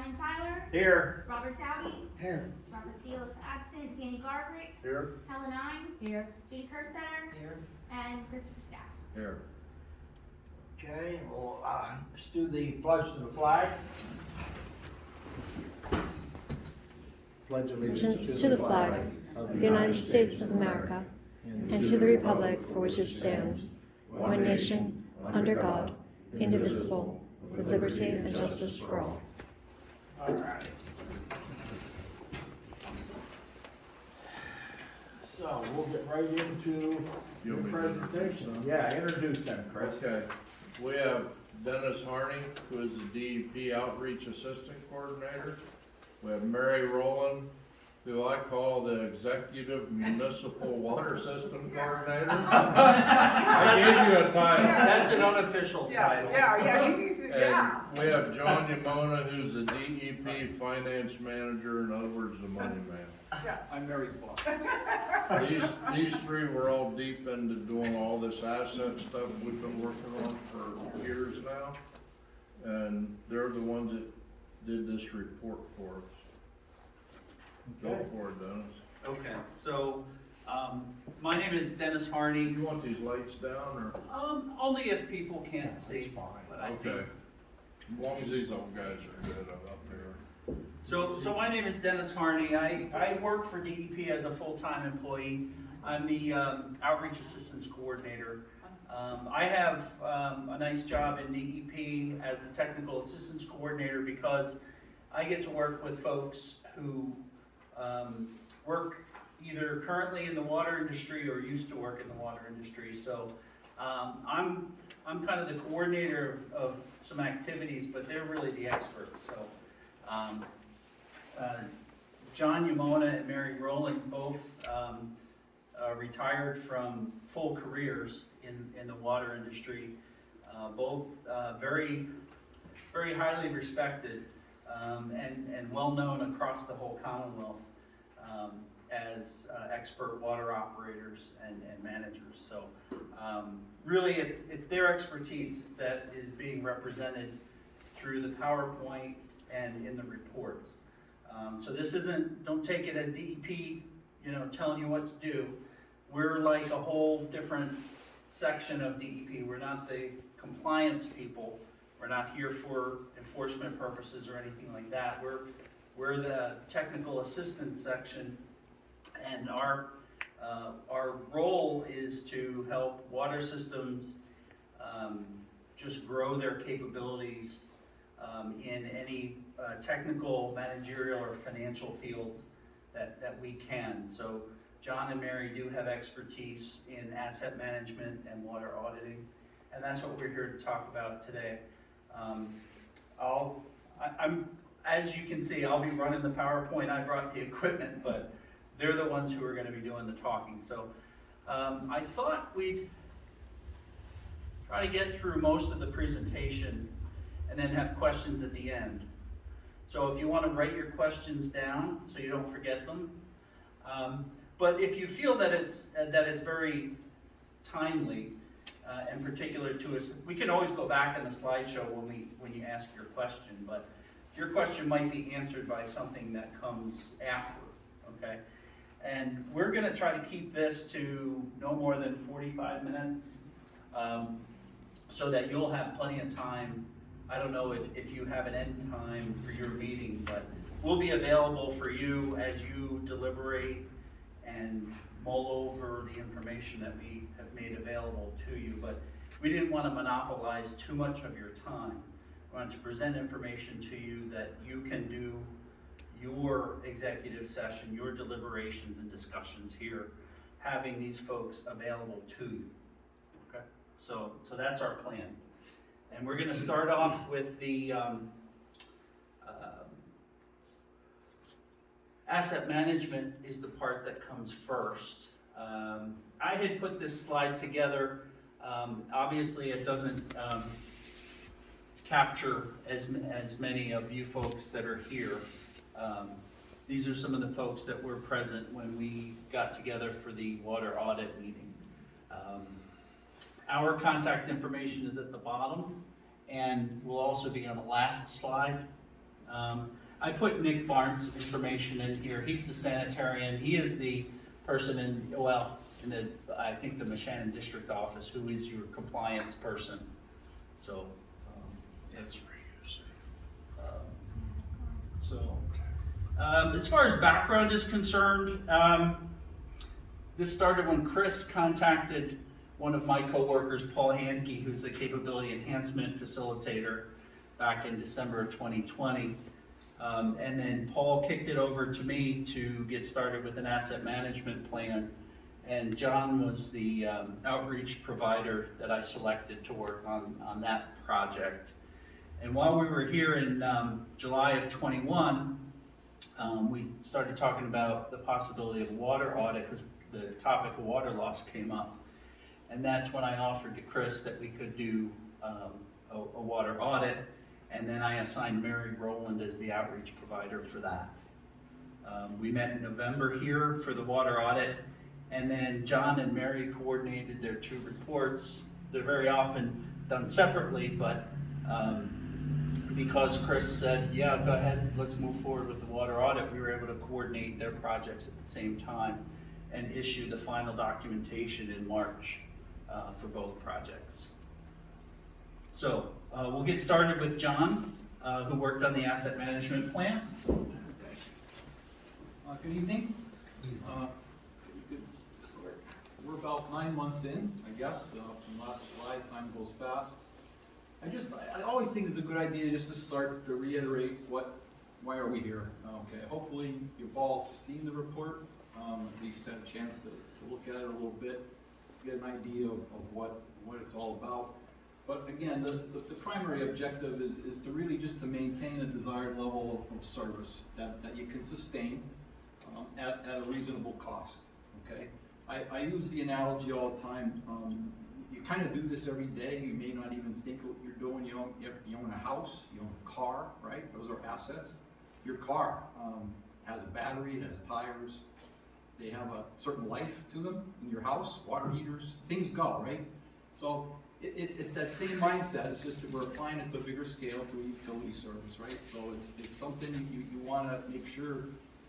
Ryan Tyler. Here. Robert Dowdy. Here. Robert Teal is absent. Danny Garbrick. Here. Helen Ines. Here. Judy Kerstetter. Here. And Christopher Staff. Here. Okay, well, let's do the pledge to the flag. Pledge Allegiance to the flag of the United States of America and to the republic for which it stands, one nation, under God, indivisible, with liberty and justice for all. All right. So we'll get right into You the want me to introduce presentation. them? Yeah, introduce them, Chris. Okay, we have Dennis Harney, who is the DEP Outreach Assistant Coordinator. We have Mary Rowland, who I call the Executive Municipal Water System Coordinator. I gave you a title. That's an unofficial title. he needs it, yeah. And we have John Yamona, who's the DEP Finance Manager, in other words, the money man. I'm Mary's boss. These three were all deep into doing all this asset stuff we've been working on for years now. And they're the ones that did this report for us. Go Okay. for it, Dennis. Okay, so, my name is Dennis Harney. You want these lights down, or? Only if people can't see. fine. But I Okay. think, As long as these old guys are good up there. so my name is Dennis Harney. I work for DEP as a full-time employee. I'm the Outreach Assistance Coordinator. I have a nice job in DEP as a Technical Assistance Coordinator because I get to work with folks who work either currently in the water industry or used to work in the water industry. So I'm kind of the coordinator of some activities, but they're really the experts. So John Yamona and Mary Rowland both retired from full careers in the water industry, both very highly respected and well known across the whole Commonwealth as expert water operators and managers. So really it's their expertise that is being represented through the PowerPoint and in the reports. So this isn't, don't take it as DEP, telling you what to do. We're like a whole different section of DEP. We're not the compliance people. We're not here for enforcement purposes or anything like that. We're the technical assistance section, and our role is to help water systems just grow their capabilities in any technical, managerial, or financial fields that we can. So John and Mary do have expertise in asset management and water auditing, and that's what we're here to talk about today. As you can see, I'll be running the PowerPoint. I brought the equipment, but they're the ones who are going to be doing the talking. So I thought we'd try to get through most of the presentation and then have questions at the end. So if you want to write your questions down so you don't forget them. But if you feel that it's very timely and particular to us, we can always go back in the slideshow when you ask your question, but your question might be answered by something that comes after, okay? And we're gonna try to keep this to no more than 45 minutes so that you'll have plenty of time. I don't know if you have an end time for your meeting, but we'll be available for you as you deliberate and mull over the information that we have made available to you. But we didn't want to monopolize too much of your time. We wanted to present information to you that you can do your executive session, your deliberations and discussions here, having these folks available to you. Okay, so that's our plan. And we're going to start off with the asset management is the part that comes first. I had put this slide together. Obviously, it doesn't capture as many of you folks that are here. These are some of the folks that were present when we got together for the water audit meeting. Our contact information is at the bottom and will also be on the last slide. I put Nick Barnes' information in here. He's the sanitarian. He is the person in the, I think the Moshannon District Office, who is your compliance person. So, That's for you, as far as background is concerned, this started when Chris contacted one of my coworkers, Paul Handke, who's a capability enhancement facilitator, back in December of 2020. And then Paul kicked it over to me to get started with an asset management plan. And John was the outreach provider that I selected to work on that project. And while we were here in July of 21, we started talking about the possibility of water audit because the topic of water loss came up. And that's when I offered to Chris that we could do a water audit. And then I assigned Mary Rowland as the outreach provider for that. We met in November here for the water audit, and then John and Mary coordinated their two reports. They're very often done separately, but because Chris said, yeah, go ahead, let's move forward with the water audit, we were able to coordinate their projects at the same time and issue the final documentation in March for both projects. So we'll get started with John, who worked on the asset management plan. Good evening. Good start. We're about 9 months in, I guess, from last July. Time goes fast. I always think it's a good idea just to start to reiterate why are we here. Okay, hopefully you've all seen the report, at least had a chance to look at it a little bit, get an idea of what it's all about. But again, the primary objective is to really just to maintain a desired level of service that you can sustain at a reasonable cost, okay? I use the analogy all the time. You kind of do this every day. You may not even think what you're doing. You own a house, you own a car, right? Those are assets. Your car has a battery, it has tires. They have a certain life to them in your house, water heaters, things go, right? So it's that same mindset. It's just that we're applying it to a bigger scale to a utility service, right? So it's something you want to make sure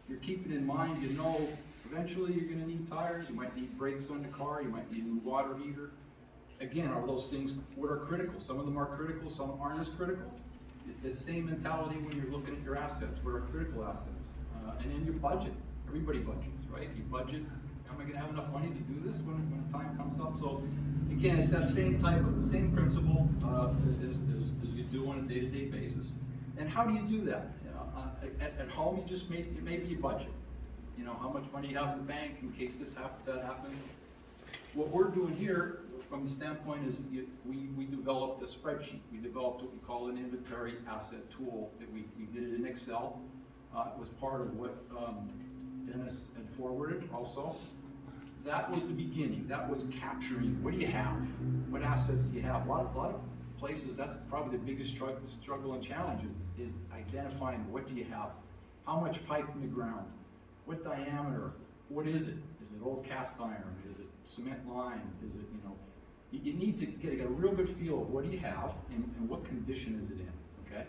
you're keeping in mind. You know, eventually you're going to need tires. You might need brakes on the car. You might need a new water heater. Again, are those things what are critical? Some of them are critical. Some aren't as critical. It's that same mentality when you're looking at your assets. What are critical assets? And then your budget. Everybody budgets, right? You budget. Am I going to have enough money to do this when the time comes up? So again, it's that same principle as you do on a day-to-day basis. And how do you do that? At home, you just maybe you budget. You know, how much money you have in the bank in case this happens, that happens. What we're doing here, from the standpoint, is we developed a spreadsheet. We developed what we call an inventory asset tool. We did it in Excel. It was part of what Dennis had forwarded also. That was the beginning. That was capturing, what do you have? What assets do you have? A lot of places, that's probably the biggest struggle and challenge is identifying what do you have? How much pipe in the ground? What diameter? What is it? Is it old cast iron? Is it cement lined? Is it, you need to get a real good feel of what do you have and what condition is it in, okay?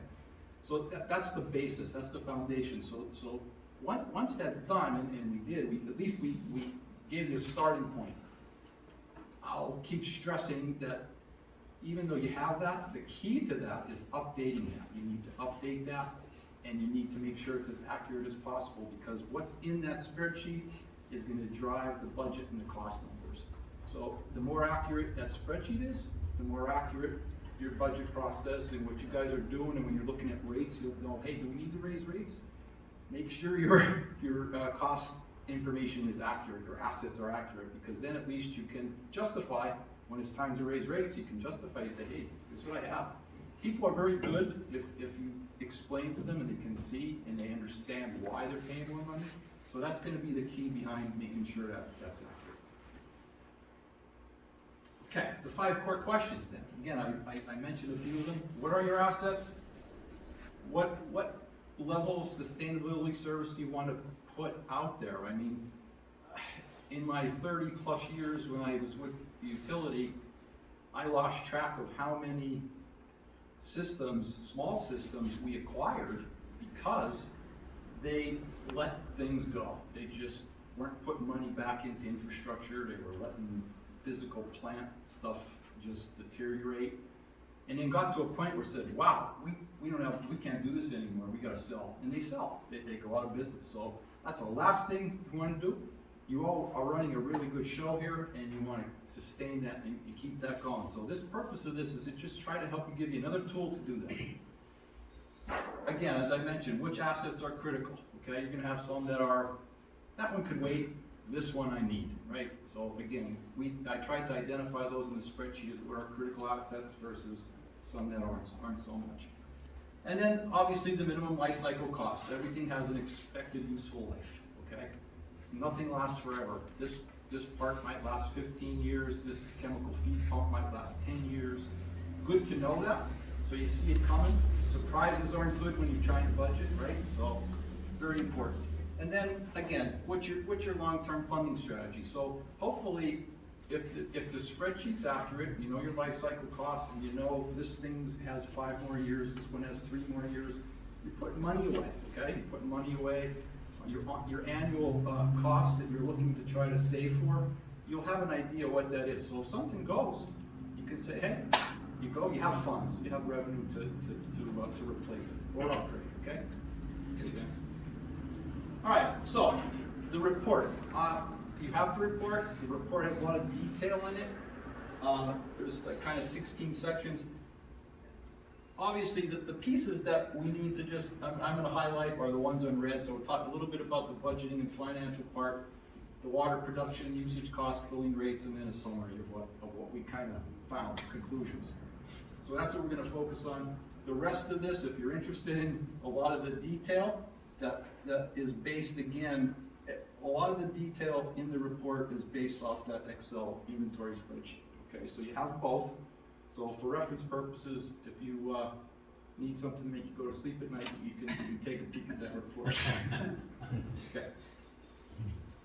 So that's the basis, that's the foundation. So once that's done, and we did, at least we gave you a starting point. I'll keep stressing that even though you have that, the key to that is updating that. You need to update that, and you need to make sure it's as accurate as possible, because what's in that spreadsheet is going to drive the budget and the cost numbers. So the more accurate that spreadsheet is, the more accurate your budget process and what you guys are doing. And when you're looking at rates, you'll know, hey, do we need to raise rates? Make sure your cost information is accurate, your assets are accurate, because then at least you can justify when it's time to raise rates. You can justify, you say, hey, this is what I have. People are very good if you explain to them and they can see and they understand why they're paying more money. So that's going to be the key behind making sure that that's accurate. Okay, the 5 core questions then. Again, I mentioned a few of them. What are your assets? What level of sustainability service do you want to put out there? I mean, in my 30 plus years when I was with the utility, I lost track of how many systems, small systems, we acquired because they let things go. They just weren't putting money back into infrastructure, they were letting physical plant stuff just deteriorate. And then got to a point where it said, wow, we can't do this anymore, we gotta sell. And they sell, they go out of business. So that's the last thing you wanna do. You all are running a really good show here, and you wanna sustain that and keep that going. So this purpose of this is to just try to help you, give you another tool to do that. Again, as I mentioned, which assets are critical, okay? You're gonna have some that are, that one could wait, this one I need, right? So again, I tried to identify those in the spreadsheet as what are critical assets versus some that aren't so much. And then obviously the minimum life cycle costs. Everything has an expected useful life, okay? Nothing lasts forever. This part might last 15 years, this chemical feed pump might last 10 years. Good to know that, so you see it coming. Surprises aren't good when you're trying to budget, right? So, very important. And then, again, what's your long-term funding strategy? So, hopefully, if the spreadsheet's accurate, you know your life cycle costs, and you know this thing has 5 more years, this one has 3 more years, you're putting money away, okay? You're putting money away. Your annual cost that you're looking to try to save for, you'll have an idea what that is. So if something goes, you can say, hey, you have funds, you have revenue to replace it or upgrade, okay? Okay, thanks. All right, so the report. You have the report. The report has a lot of detail in it. There's like kind of 16 sections. Obviously, the pieces that we need to just, I'm going to highlight are the ones on red. So we'll talk a little bit about the budgeting and financial part, the water production, usage costs, billing rates, and then a summary of what we kind of found, conclusions. So that's what we're going to focus on. The rest of this, if you're interested in a lot of the detail, that is based, again, a lot of the detail in the report is based off that Excel inventory spreadsheet. Okay, so you have both. So for reference purposes, if you need something to make you go to sleep at night, you can take a peek at that report. Okay.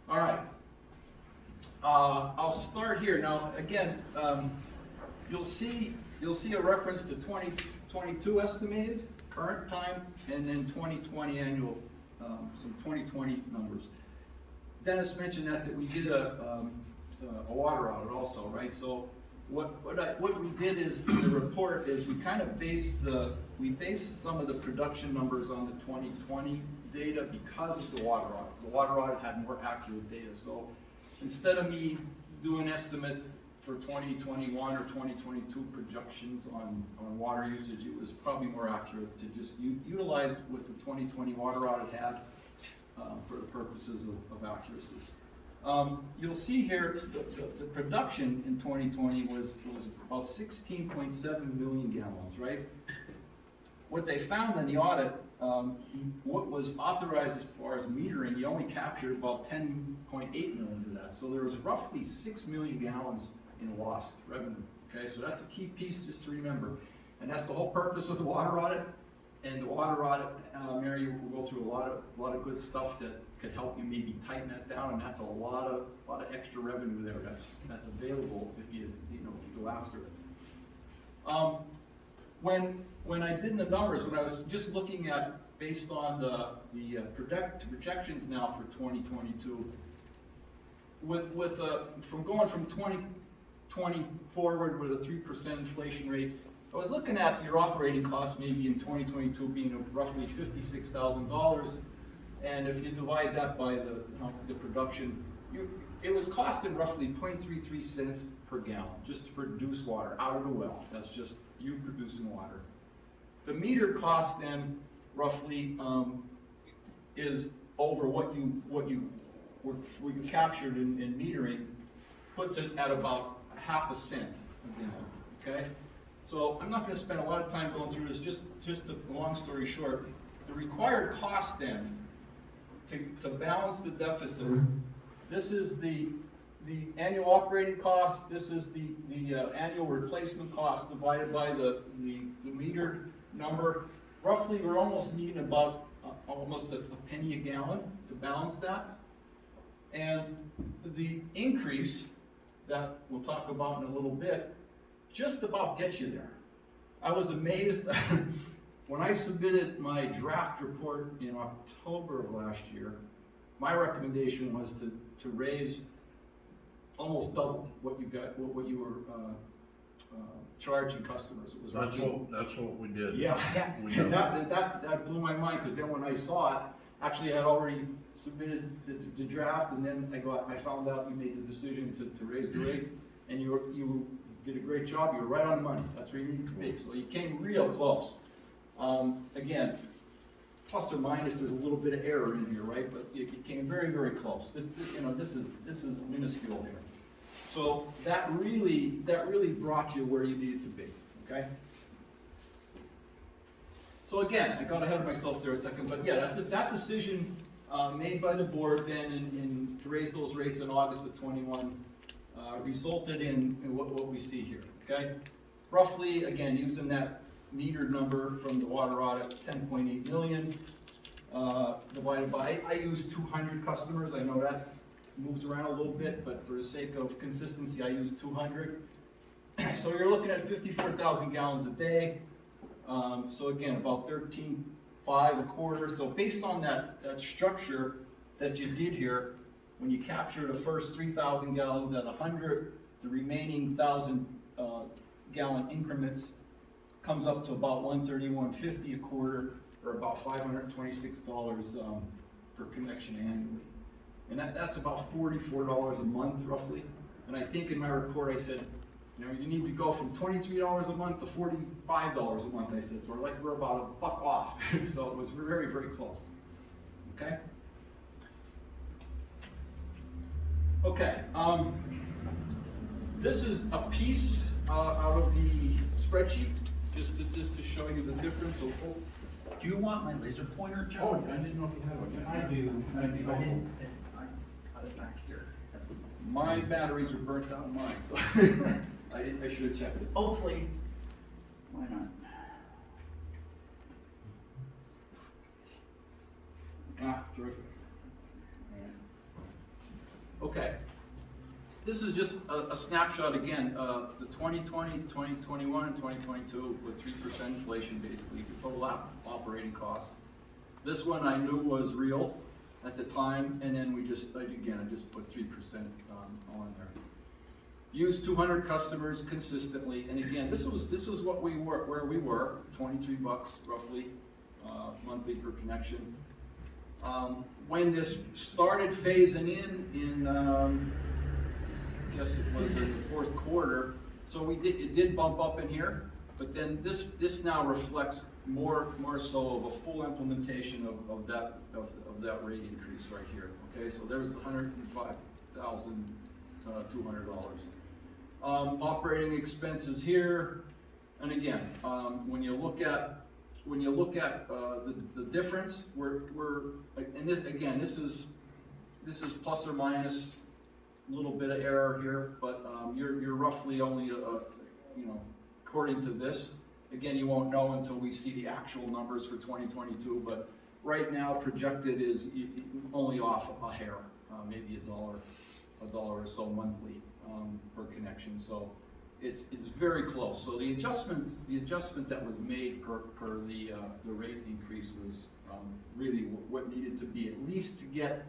All right. I'll start here. Now, again, you'll see a reference to 2022 estimated, current time, and then 2020 annual, some 2020 numbers. Dennis mentioned that we did a water audit also, right? So what we did is, in the report is we kind of based some of the production numbers on the 2020 data because of the water audit. The water audit had more accurate data. So instead of me doing estimates for 2021 or 2022 projections on water usage, it was probably more accurate to just utilize what the 2020 water audit had for the purposes of accuracy. You'll see here the production in 2020 was about 16.7 million gallons, right? What they found in the audit, what was authorized as far as metering, you only captured about 10.8 million of that. So there was roughly 6 million gallons in lost revenue, okay? So that's a key piece just to remember. And that's the whole purpose of the water audit. And the water audit, Mary will go through a lot of good stuff that could help you maybe tighten that down, and that's a lot of extra revenue there that's available if you go after it. When I did the numbers, when I was just looking at based on the projections now for 2022, from going from 2020 forward with a 3% inflation rate, I was looking at your operating costs maybe in 2022 being roughly $56,000, and if you divide that by the production, it was costing roughly 0.33 cents per gallon just to produce water out of the well. That's just you producing water. The meter cost then roughly is over what you captured in metering, puts it at about half a cent a gallon. Okay. So I'm not going to spend a lot of time going through this, just a long story short, the required cost then to balance the deficit, this is the annual operating cost, this is the annual replacement cost divided by the metered number. Roughly, we're almost needing about almost a penny a gallon to balance that. And the increase that we'll talk about in a little bit just about gets you there. I was amazed when I submitted my draft report in October of last year, my recommendation was to raise almost double what you got, what you were charging customers. It was That's what we did. Yeah, We and did. that blew my mind, because then when I saw it, actually I had already submitted the draft, and then I found out you made the decision to raise the rates, and you did a great job. You were right on the money. That's where you needed to be. So you came real close. Again, plus or minus, there's a little bit of error in here, right? But you came very, very close. This is minuscule here. So that really brought you where you needed to be, okay? So again, I got ahead of myself there a second, but yeah, that decision made by the board then to raise those rates in August of 21 resulted in what we see here, okay? Roughly, again, using that metered number from the water audit, 10.8 million divided by, I use 200 customers. I know that moves around a little bit, but for the sake of consistency, I use 200. So you're looking at 54,000 gallons a day. So again, about 13.5 a quarter. So based on that structure that you did here, when you capture the first 3,000 gallons at 100, the remaining 1,000 gallon increments comes up to about $131.50 a quarter, or about $526 per connection annually. And that's about $44 a month roughly. And I think in my report I said, you know, you need to go from $23 a month to $45 a month, I said. So we're about $1 off. So it was very, very close. Okay? Okay, this is a piece out of the spreadsheet, just to show you the difference. So, Do you want my laser pointer, Joe? oh, I didn't know if you had one. I do. I got it back here. My batteries are burnt out in mine, so I should have checked it. Hopefully, why not? Ah, terrific. Okay. This is just a snapshot again, the 2020, 2021, and 2022 with 3% inflation basically, the total operating costs. This one I knew was real at the time, and then I just put 3% on there. Used 200 customers consistently, and again, this was what we were, where we were, 23 bucks roughly monthly per connection. When this started phasing in I guess it was in the fourth quarter, so it did bump up in here, but then this now reflects more so of a full implementation of that rate increase right here. Okay, so there's $105,200. Operating expenses here, and again, when you look at the difference, and this is plus or minus a little bit of error here, but you're roughly only according to this. Again, you won't know until we see the actual numbers for 2022, but right now projected is only off a hair, maybe $1 or so monthly per connection. So it's very close. So the adjustment that was made per the rate increase was really what needed to be, at least to get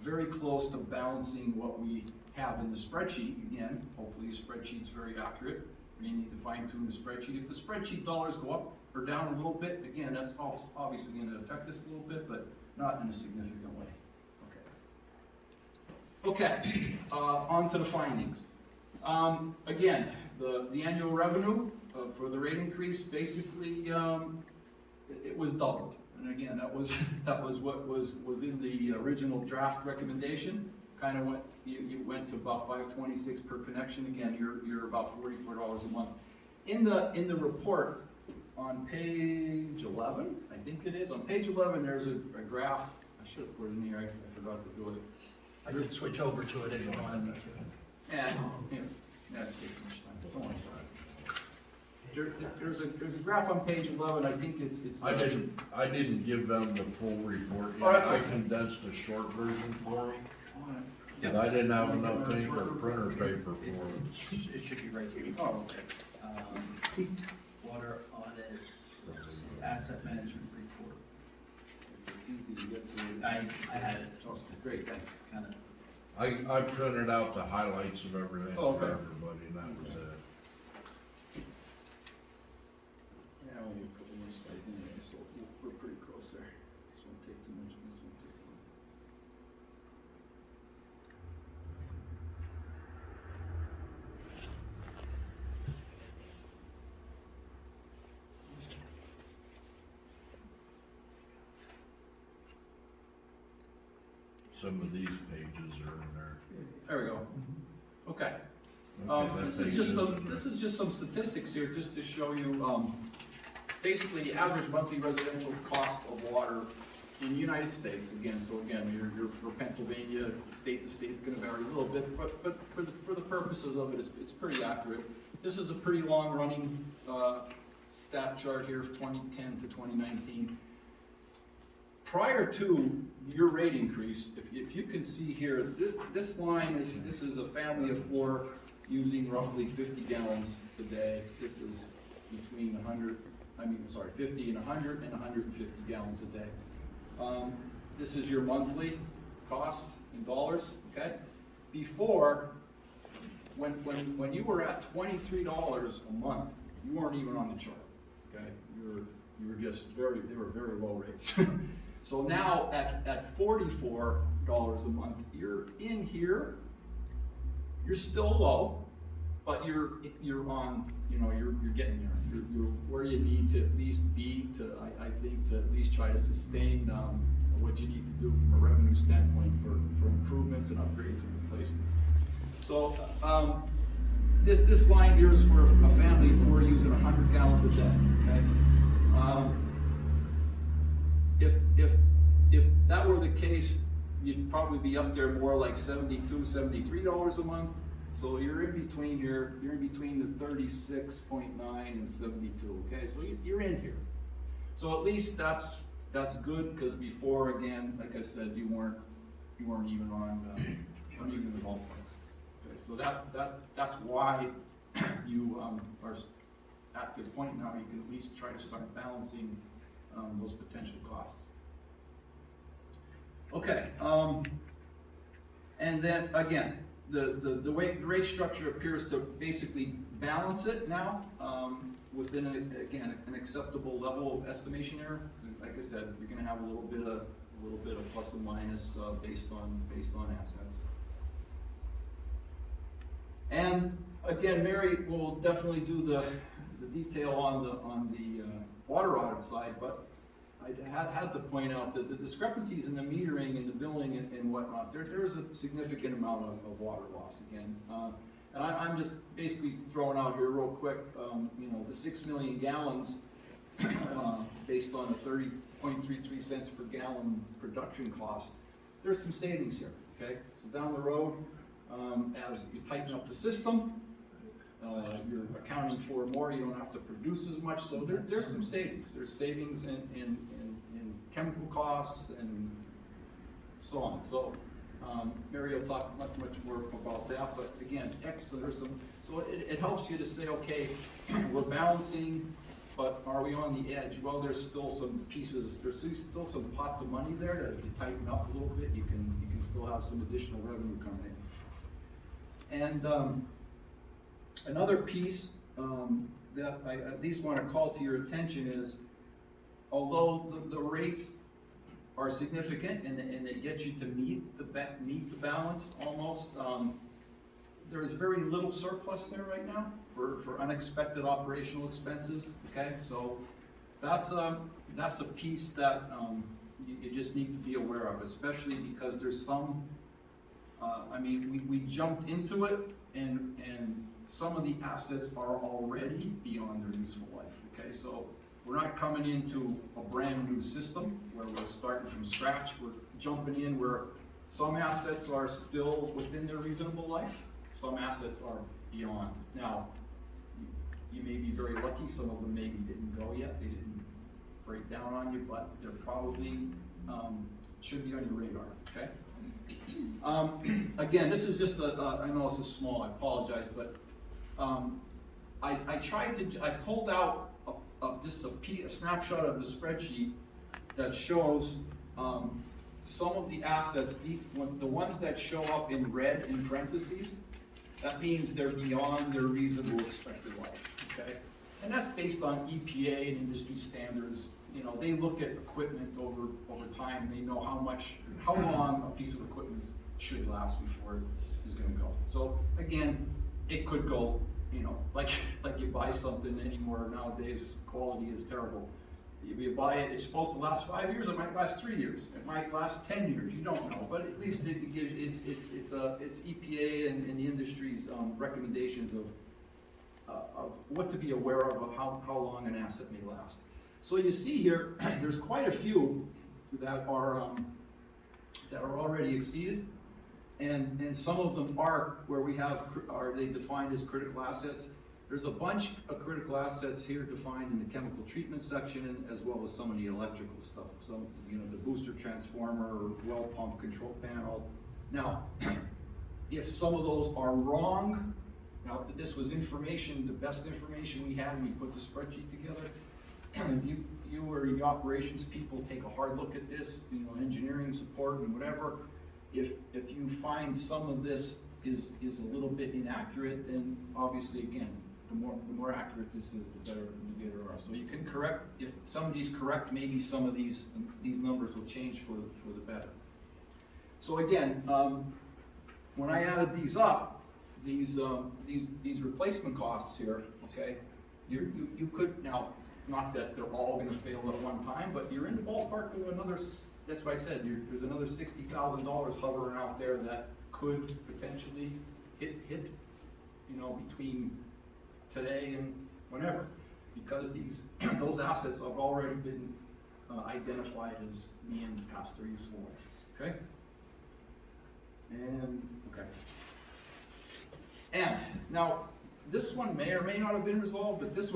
very close to balancing what we have in the spreadsheet. Again, hopefully the spreadsheet's very accurate. We need to fine tune the spreadsheet. If the spreadsheet dollars go up or down a little bit, again, that's obviously going to affect us a little bit, but not in a significant way. Okay, on to the findings. Again, the annual revenue for the rate increase, basically, it was doubled. And again, that was what was in the original draft recommendation. Kind of you went to about $526 per connection. Again, you're about $44 a month. In the report on page 11, I think it is. On page 11, there's a graph. I should have put it in here. I forgot to do it. I did switch over to it if you wanted me to. And that takes much time. Don't worry about it. There's a graph on page 11. I think it's. I didn't give them the full report Oh, yet. that's I okay. condensed a short version for me. Yep. And I didn't have enough ink or printer paper for it. It should be right here. Oh, okay. Water audit Asset management report. It's easy to get to. I had it, Oh, great, thanks. kind of. I printed out the highlights of everything Oh, for okay. everybody, and that was it. Yeah, only a couple more slides anyway, so we're pretty close there. This won't take too much, this won't take long. Some of these pages are in there. There we go. Okay. Okay, that This is page just in there. this is just some statistics here, just to show you, basically the average monthly residential cost of water in the United States. Again, so again, you're for Pennsylvania, state to state, it's gonna vary a little bit, but for the purposes of it, it's pretty accurate. This is a pretty long running, stat chart here, 2010 to 2019. Prior to your rate increase, if you can see here, this line is, this is a family of four using roughly 50 gallons a day. This is between 50 and 100 and 150 gallons a day. This is your monthly cost in dollars, okay? Before, when you were at $23 a month, you weren't even on the chart, okay? You were just they were very low rates. So now at $44 a month, you're in here, you're still low, but you're on, you're getting there. You're where you need to at least be to, I think, to at least try to sustain what you need to do from a revenue standpoint for improvements and upgrades and replacements. So this line here is for a family of four using 100 gallons a day, okay? If that were the case, you'd probably be up there more like $72, $73 a month. So you're in between here, you're in between the 36.9 and 72, okay? So you're in here. So at least that's good, because before, again, like I said, you weren't even on even the ballpark. Okay, so that's why you are at the point now you can at least try to start balancing those potential costs. Okay, and then again, the rate structure appears to basically balance it now within an acceptable level of estimation error. Like I said, you're going to have a little bit of plus and minus based on assets. And again, Mary will definitely do the detail on the water audit side, but I had to point out that the discrepancies in the metering and the billing and whatnot, there's a significant amount of water loss again. And I'm just basically throwing out here real quick, the 6 million gallons based on a 30.33 cents per gallon production cost, there's some savings here, okay? So down the road, as you tighten up the system, you're accounting for more, you don't have to produce as much, so there's some savings. There's savings in chemical costs and so on. So Mary will talk much more about that, but again, so it helps you to say, okay, we're balancing, but are we on the edge? Well, there's still some pieces, there's still some pots of money there that if you tighten up a little bit, you can still have some additional revenue coming in. And another piece that I at least want to call to your attention is, although the rates are significant and they get you to meet the balance almost, there is very little surplus there right now for unexpected operational expenses. Okay, so that's a piece that you just need to be aware of, especially because there's some. We jumped into it and some of the assets are already beyond their useful life, okay? So we're not coming into a brand new system where we're starting from scratch. We're jumping in where some assets are still within their reasonable life, some assets are beyond. Now, you may be very lucky, some of them maybe didn't go yet, they didn't break down on you, but they're probably, should be on your radar, okay? Again, this is just I know this is small, I apologize, but I pulled out a snapshot of the spreadsheet that shows some of the assets, the ones that show up in red in parentheses, that means they're beyond their reasonable expected life, okay? And that's based on EPA and industry standards. You know, they look at equipment over time, and they know how long a piece of equipment should last before it is gonna go. So again, it could go, you know, like you buy something anymore nowadays, quality is terrible. You buy it, it's supposed to last 5 years, it might last 3 years, it might last 10 years, you don't know, but at least it gives, it's EPA and the industry's recommendations of what to be aware of how long an asset may last. So you see here, there's quite a few that are already exceeded, and some of them are where we have, are they defined as critical assets. There's a bunch of critical assets here defined in the chemical treatment section, as well as some of the electrical stuff. Some, you know, the booster transformer, well pump, control panel. Now, if some of those are wrong, now this was information, the best information we had when we put the spreadsheet together. You or the operations people take a hard look at this, you know, engineering support and whatever. If you find some of this is a little bit inaccurate, then obviously again, the more accurate this is, the better you are. So you can correct, if somebody's correct, maybe some of these numbers will change for the better. So again, when I added these up, these replacement costs here, okay, you could, now, not that they're all gonna fail at one time, but you're in the ballpark of another, that's why I said, there's another $60,000 hovering out there that could potentially hit, you know, between today and whenever, because those assets have already been identified as being past their useful life, okay? And now, this one may or may not have been resolved, but this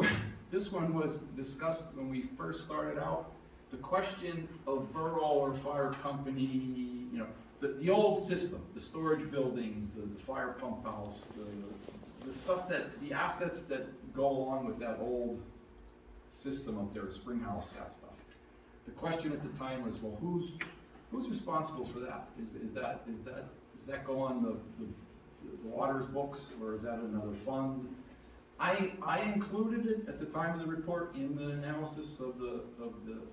one was discussed when we first started out. The question of borough or fire company, you know, the old system, the storage buildings, the fire pump house, the stuff that, the assets that go along with that old system up there, spring house, that stuff. The question at the time was, well, who's responsible for that? Does that go on the water's books, or is that another fund? I included it at the time of the report in the analysis of the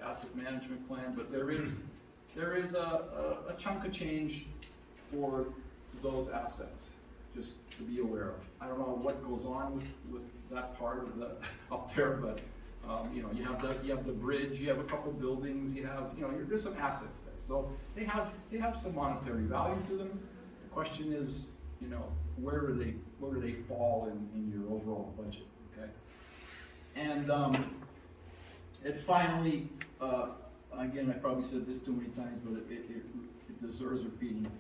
asset management plan, but there is a chunk of change for those assets, just to be aware of. I don't know what goes on with that part of the up there, but you know, you have the bridge, you have a couple buildings, you have, you know, there's some assets there, so they have some monetary value to them. The question is, you know, where do they fall in your overall budget, okay? And it finally, again, I probably said this too many times, but it deserves repeating.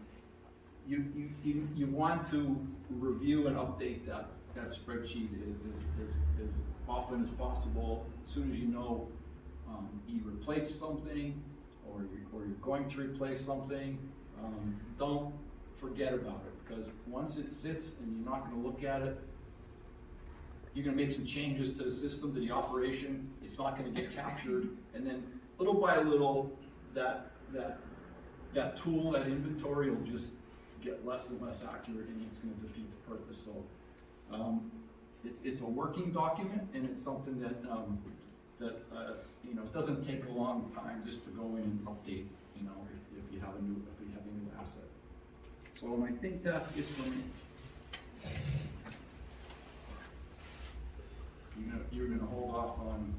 You want to review and update that spreadsheet as often as possible. As soon as you know you replace something or you're going to replace something, don't forget about it, because once it sits and you're not going to look at it, you're going to make some changes to the system, to the operation. It's not going to get captured, and then little by little, that tool, that inventory will just get less and less accurate, and it's going to defeat the purpose. So it's a working document, and it's something that you know, it doesn't take a long time just to go in and update, you know, if you have a new asset. So I think that's it for me. You're gonna hold off on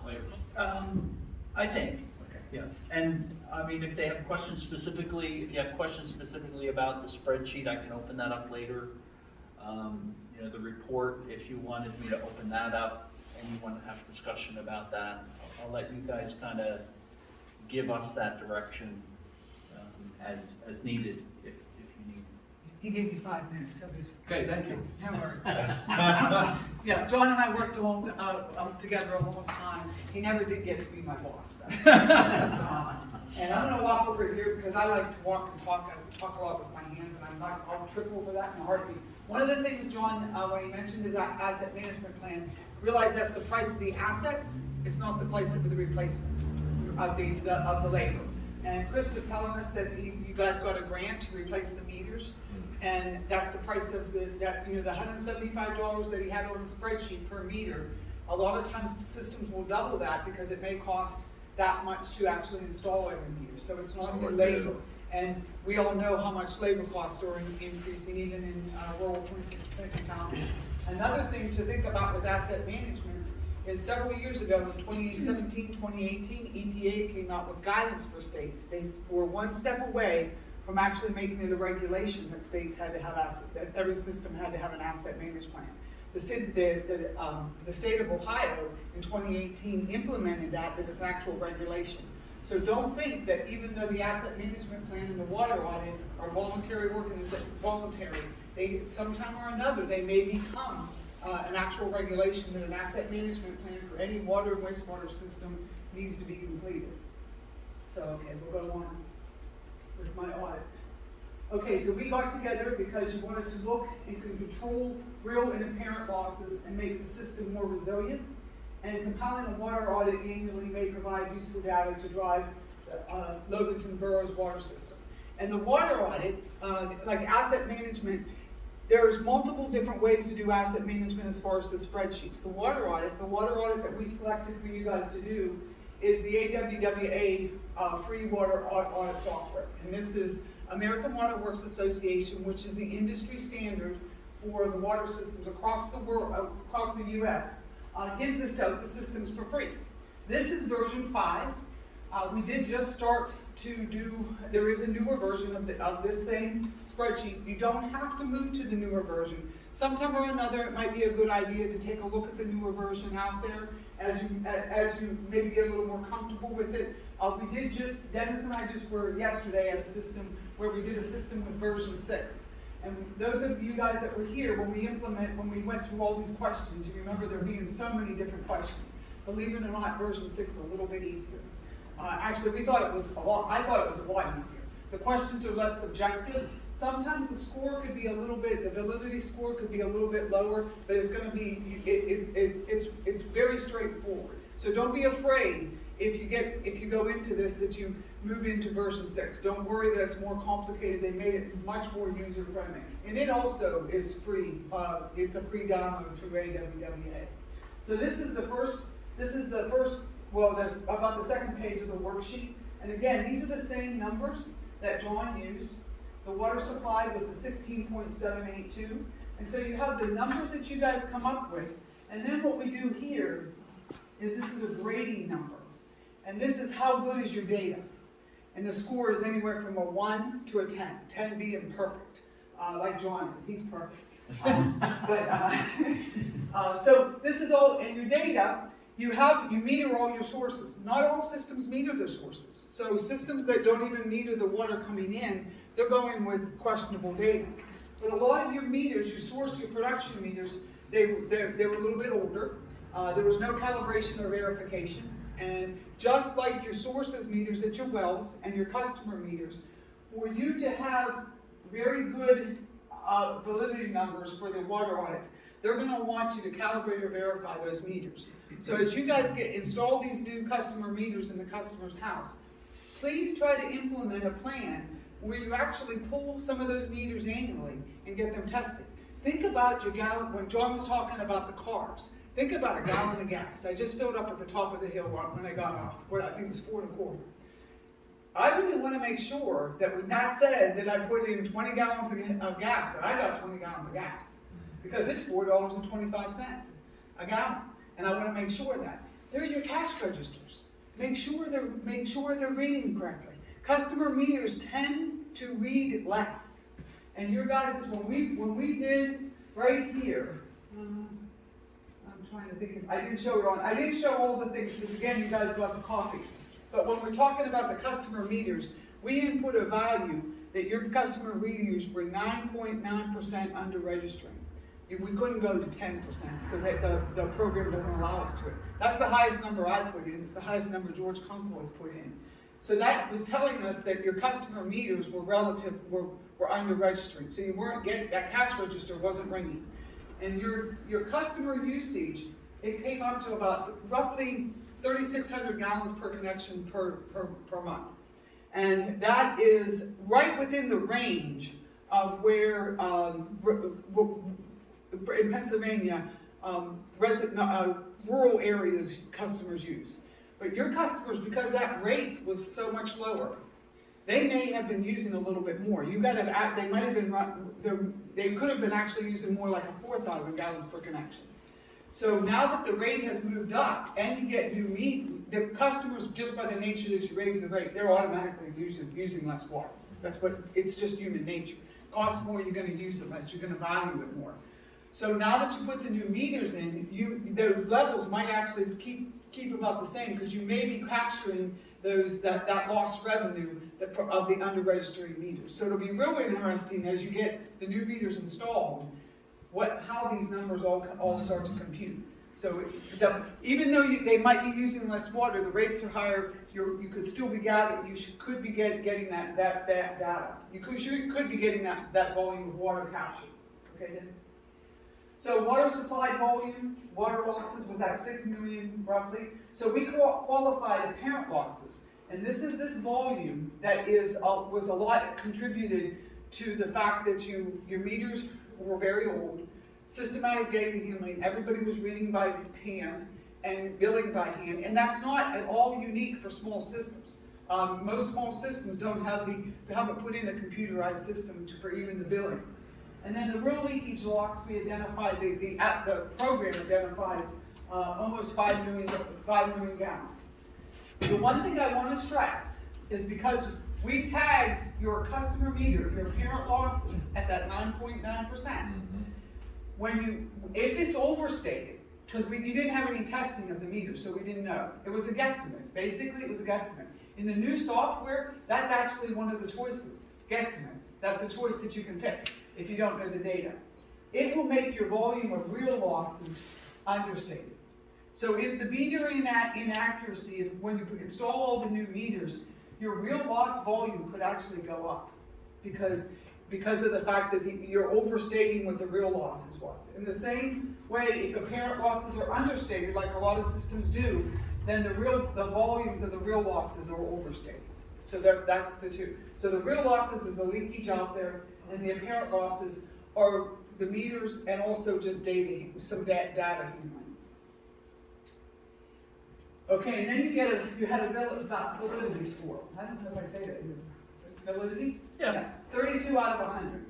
later? I think. Okay. Yeah, and I mean, if they have questions specifically, if you have questions specifically about the spreadsheet, I can open that up later. You know, the report, if you wanted me to open that up and you want to have discussion about that, I'll let you guys kind of give us that direction as needed, if you need. He gave you 5 minutes, so he's. Okay, thank you. No worries. Yeah, Dawn and I worked together a long time. He never did get to be my boss, though. And I'm gonna walk hop over here because I like to walk and talk. I talk a lot with my hands, and I'll trip over that in a heartbeat. One of the things, John, when he mentioned his asset management plan, realize that's the price of the assets. It's not the price of the replacement of the labor. And Chris was telling us that you guys got a grant to replace the meters, and that's the price of the $175 that he had on the spreadsheet per meter. A lot of times systems will double that because it may cost that much to actually install every meter. So it's not the labor. And we all know how much labor costs are increasing even in rural Clinton County. Another thing to think about with asset management is several years ago in 2017, 2018, EPA came out with guidance for states. They were one step away from actually making it a regulation that states had to have that every system had to have an asset management plan. The state of Ohio in 2018 implemented that as an actual regulation. So don't think that even though the asset management plan and the water audit are voluntary, they sometime or another they may become an actual regulation that an asset management plan for any water and wastewater system needs to be completed. So okay, we'll go on with my audit. Okay, so we got together because you wanted to look and control real and apparent losses and make the system more resilient. And compiling a water audit annually may provide useful data to drive Loganton Borough's water system. And the water audit, like asset management, there's multiple different ways to do asset management as far as the spreadsheets. The water audit that we selected for you guys to do is the AWWA free water audit software. And this is American Water Works Association, which is the industry standard for the water systems across the world, across the U.S. Gives this out the systems for free. This is version 5. We did just start to do, there is a newer version of this same spreadsheet. You don't have to move to the newer version. Sometime or another, it might be a good idea to take a look at the newer version out there as you maybe get a little more comfortable with it. Dennis and I just were yesterday at a system where we did a system with version 6. And those of you guys that were here when we went through all these questions, you remember there being so many different questions. Believe it or not, version 6 is a little bit easier. Actually, I thought it was a lot easier. The questions are less subjective. Sometimes the score could be a little bit, the validity score could be a little bit lower, but it's going to be, it's very straightforward. So don't be afraid if you go into this that you move into version 6. Don't worry that it's more complicated. They made it much more user friendly. And it also is free. It's a free download through AWWA. So this is the first, well, that's about the second page of the worksheet. And again, these are the same numbers that John used. The water supply was the 16.782. And so you have the numbers that you guys come up with. And then what we do here is this is a grading number. And this is how good is your data. And the score is anywhere from a 1 to a 10, 10 being perfect, like John is, he's perfect. So this is all, in your data, you meter all your sources. Not all systems meter their sources. So systems that don't even meter the water coming in, they're going with questionable data. But a lot of your meters, your production meters, they were a little bit older. There was no calibration or verification. And just like your sources meters at your wells and your customer meters, for you to have very good validity numbers for the water audits, they're going to want you to calibrate or verify those meters. So as you guys install these new customer meters in the customer's house, please try to implement a plan where you actually pull some of those meters annually and get them tested. Think about your gallon, when John was talking about the cars. Think about a gallon of gas. I just filled up at the top of the hill when I got off, what I think was 4 1/4. I really want to make sure that when that said that I put in 20 gallons of gas, that I got 20 gallons of gas. Because it's $4.25 a gallon. And I want to make sure that. They're your cash registers. Make sure they're reading correctly. Customer meters tend to read less. And your guys, when we did right here, I'm trying to think, I didn't show all the things, because again, you guys got the coffee. But when we're talking about the customer meters, we input a value that your customer meters were 9.9% under registering. We couldn't go to 10% because the program doesn't allow us to it. That's the highest number I put in. It's the highest number George Kunkel has put in. So that was telling us that your customer meters were under registered, so you weren't getting, that cash register wasn't ringing. And your customer usage, it came up to about roughly 3,600 gallons per connection per month. And that is right within the range of where, in Pennsylvania, rural areas customers use. But your customers, because that rate was so much lower, they may have been using a little bit more. They might have been, they could have been actually using more like a 4,000 gallons per connection. So now that the rate has moved up and you get new the customers, just by the nature that you raise the rate, they're automatically using less water. It's just human nature. Costs more, you're gonna use it less, you're gonna value it more. So now that you put the new meters in, those levels might actually keep about the same, because you may be capturing that lost revenue of the under-registering meters. So it'll be real interesting as you get the new meters installed, how these numbers all start to compute. So even though they might be using less water, the rates are higher, you could still be gathering, could be getting that data. You could be getting that volume of water captured. Okay then? So water supply volume, water losses was at 6 million roughly. So we qualified apparent losses. And this is this volume that was a lot contributed to the fact that your meters were very old, systematic data handling, everybody was reading by hand and billing by hand, and that's not at all unique for small systems. Most small systems they haven't put in a computerized system for even the billing. And then the real leakage loss, we identified, the program identifies almost 5 million gallons. The one thing I want to stress is because we tagged your customer meter, your apparent losses, at that 9.9%. If it's overstated, because you didn't have any testing of the meter, so we didn't know. It was a guesstimate. Basically, it was a guesstimate. In the new software, that's actually one of the choices, guesstimate. That's a choice that you can pick if you don't know the data. It will make your volume of real losses understated. So if the meter inaccuracy, when you install all the new meters, your real loss volume could actually go up because of the fact that you're overstating what the real losses was. In the same way, if apparent losses are understated, like a lot of systems do, then the volumes of the real losses are overstated. So that's the two. So the real losses is the leakage out there, and the apparent losses are the meters and also just some data handling. Okay, and then you had a validity score. I don't know if I say that. Is it validity? Yeah. 32 out of 100.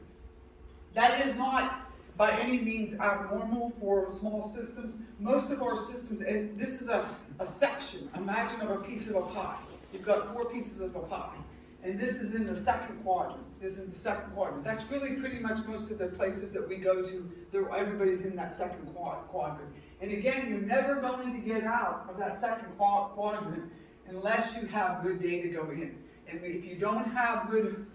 That is not by any means abnormal for small systems. Most of our systems, and this is a section, imagine of a piece of a pie. You've got 4 pieces of a pie, and this is in the second quadrant. This is the second quadrant. That's really pretty much most of the places that we go to, everybody's in that second quadrant. And again, you're never going to get out of that second quadrant unless you have good data going in. And if you don't have good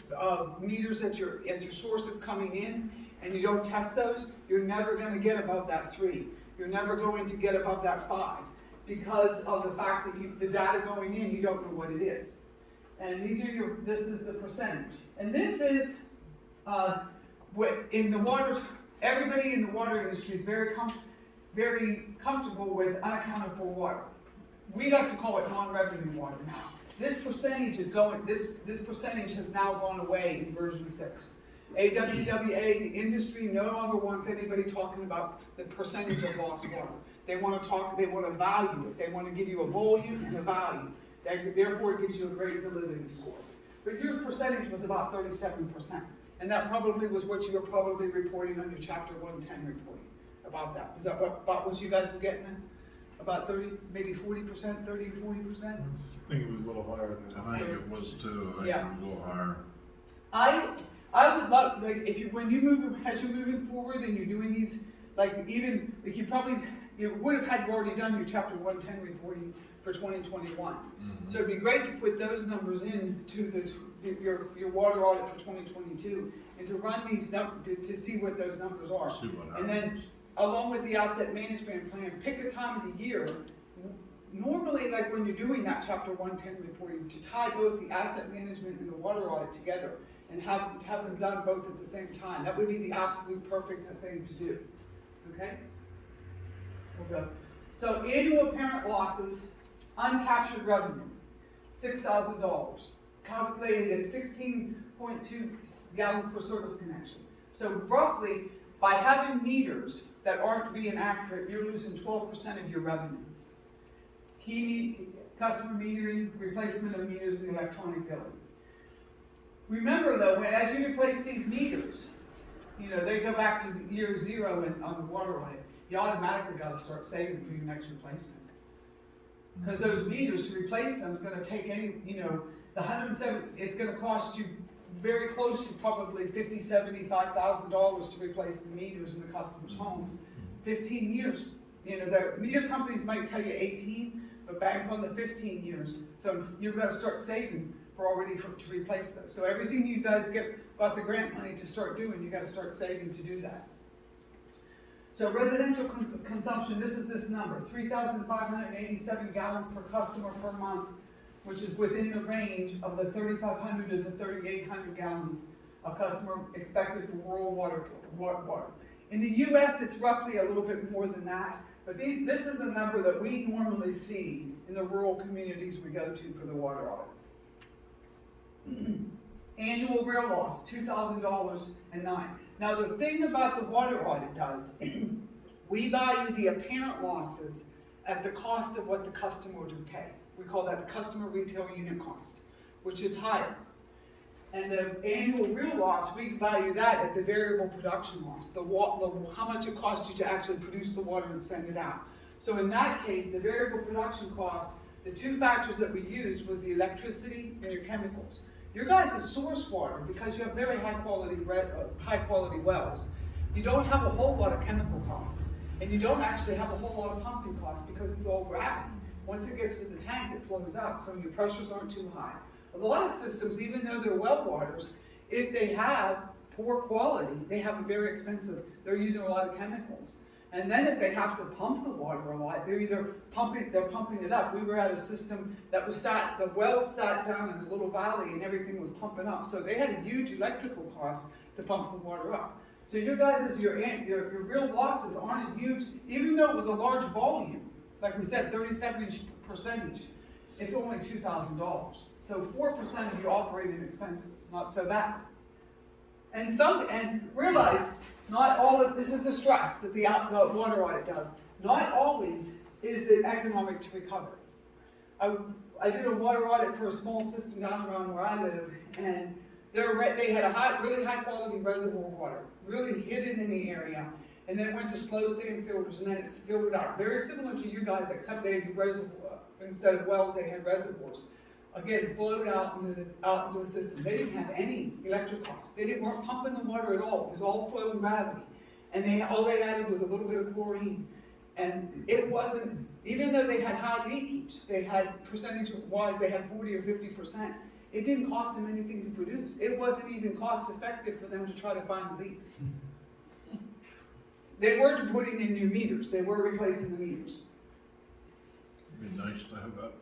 meters at your sources coming in, and you don't test those, you're never going to get above that 3. You're never going to get above that 5 because of the fact that the data going in, you don't know what it is. And this is the percentage. And this is in the water. Everybody in the water industry is very comfortable with unaccounted for water. We like to call it non-revenue water now. This percentage is this percentage has now gone away in version 6. AWWA, the industry, no longer wants anybody talking about the percentage of lost water. They want to value it. They want to give you a volume and a value. Therefore, it gives you a great validity score. But your percentage was about 37%. And that probably was what you were probably reporting on your Chapter 110 reporting about that. Was that about what you guys were getting at? About 30, maybe 40%, 30 or 40%? I think it was a little higher than that. I think it was too, I think it was a little higher. I would love, like, as you're moving forward and you're doing these, you would have had already done your Chapter 110 reporting for 2021. So it'd be great to put those numbers in to your water audit for 2022 and to run these to see what those numbers are. See what and then along with the asset management plan, pick a time of the year normally, like when you're doing that chapter 110 reporting, to tie both the asset management and the water audit together and have them done both at the same time, that would be the absolute perfect thing to do, okay? Okay. So annual apparent losses, uncaptured revenue, $6,000, calculated at 16.2 gallons per service connection. So roughly, by having meters that aren't being accurate, you're losing 12% of your revenue. Customer metering, replacement of meters, and electronic billing. Remember though, as you replace these meters, you know, they go back to year 0 on the water audit, you automatically got to start saving for your next replacement. Because those meters, to replace them is going to take any, you know, the 107, it's going to cost you very close to probably $50,000, $75,000 to replace the meters in the customers' homes. 15 years. You know, the meter companies might tell you 18, but bank on the 15 years. So you're going to start saving to replace those. So everything you guys got the grant money to start doing, you got to start saving to do that. So residential consumption, this is this number, 3,587 gallons per customer per month, which is within the range of the 3,500 to the 3,800 gallons a customer expected for rural water. In the US, it's roughly a little bit more than that, but this is a number that we normally see in the rural communities we go to for the water audits. Annual real loss, $2,009. Now the thing about the water audit does, we value the apparent losses at the cost of what the customer would pay. We call that the customer retail unit cost, which is higher. And the annual real loss, we value that at the variable production loss, how much it costs you to actually produce the water and send it out. So in that case, the variable production cost, the two factors that we used was the electricity and your chemicals. Your guys' source water, because you have very high quality wells, you don't have a whole lot of chemical costs. And you don't actually have a whole lot of pumping costs because it's all gravity. Once it gets to the tank, it flows out, so your pressures aren't too high. A lot of systems, even though they're well waters, if they have poor quality, they have a very expensive, they're using a lot of chemicals. And then if they have to pump the water a lot, they're pumping it up. We were at a system that the wells sat down in a little valley and everything was pumping up. So they had a huge electrical cost to pump the water up. So your guys, your real losses aren't huge, even though it was a large volume. Like we said, 37%, it's only $2,000. So 4% of your operating expenses, not so bad. And realize, not all of this is a stress that the water audit does. Not always is it economic to recover. I did a water audit for a small system down around where I live, and they had a really high quality reservoir water, really hidden in the area, and then it went to slow sand filters, and then it's filtered out. Very similar to you guys, except they had reservoir instead of wells, they had reservoirs. Again, flowed out into the system. They didn't have any electric costs. They weren't pumping the water at all. It was all flow and gravity. And all they added was a little bit of chlorine. And it wasn't, even though they had high leakage, they had percentage-wise, they had 40 or 50%, it didn't cost them anything to produce. It wasn't even cost effective for them to try to find the leaks. They weren't putting in new meters. They were replacing the meters. It'd be nice to have that.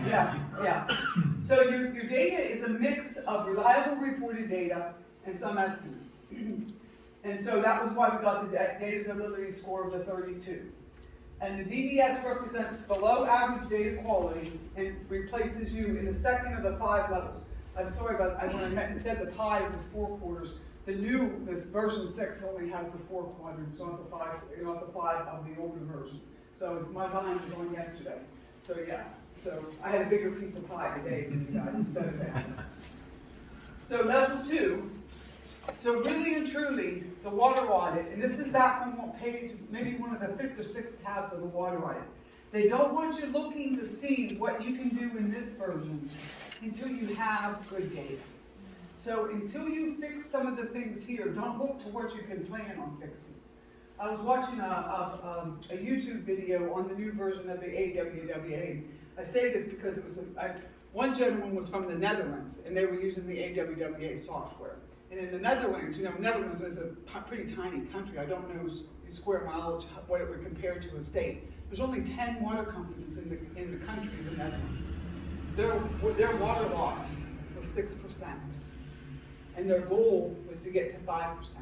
Yes, yeah. So your data is a mix of reliable reported data and some estimates. And so that was why we got the data validity score of the 32. And the DVS represents below average data quality and replaces you in the second of the 5 levels. I'm sorry about when I said the pie was 4 quarters. This version 6 only has the 4 quadrants, not the 5 of the older version. So my mind was on yesterday. So yeah, so I had a bigger piece of pie today than you guys, instead of that. So level 2, so really and truly, the water audit, and this is back on what page, maybe one of the 5th or 6th tabs of the water audit. They don't want you looking to see what you can do in this version until you have good data. So until you fix some of the things here, don't look to what you can plan on fixing. I was watching a YouTube video on the new version of the AWWA. I say this because it was one gentleman was from the Netherlands, and they were using the AWWA software. And in the Netherlands, Netherlands is a pretty tiny country. I don't know square mileage what it would compare to a state. There's only 10 water companies in the country, the Netherlands. Their water loss was 6%. And their goal was to get to 5%.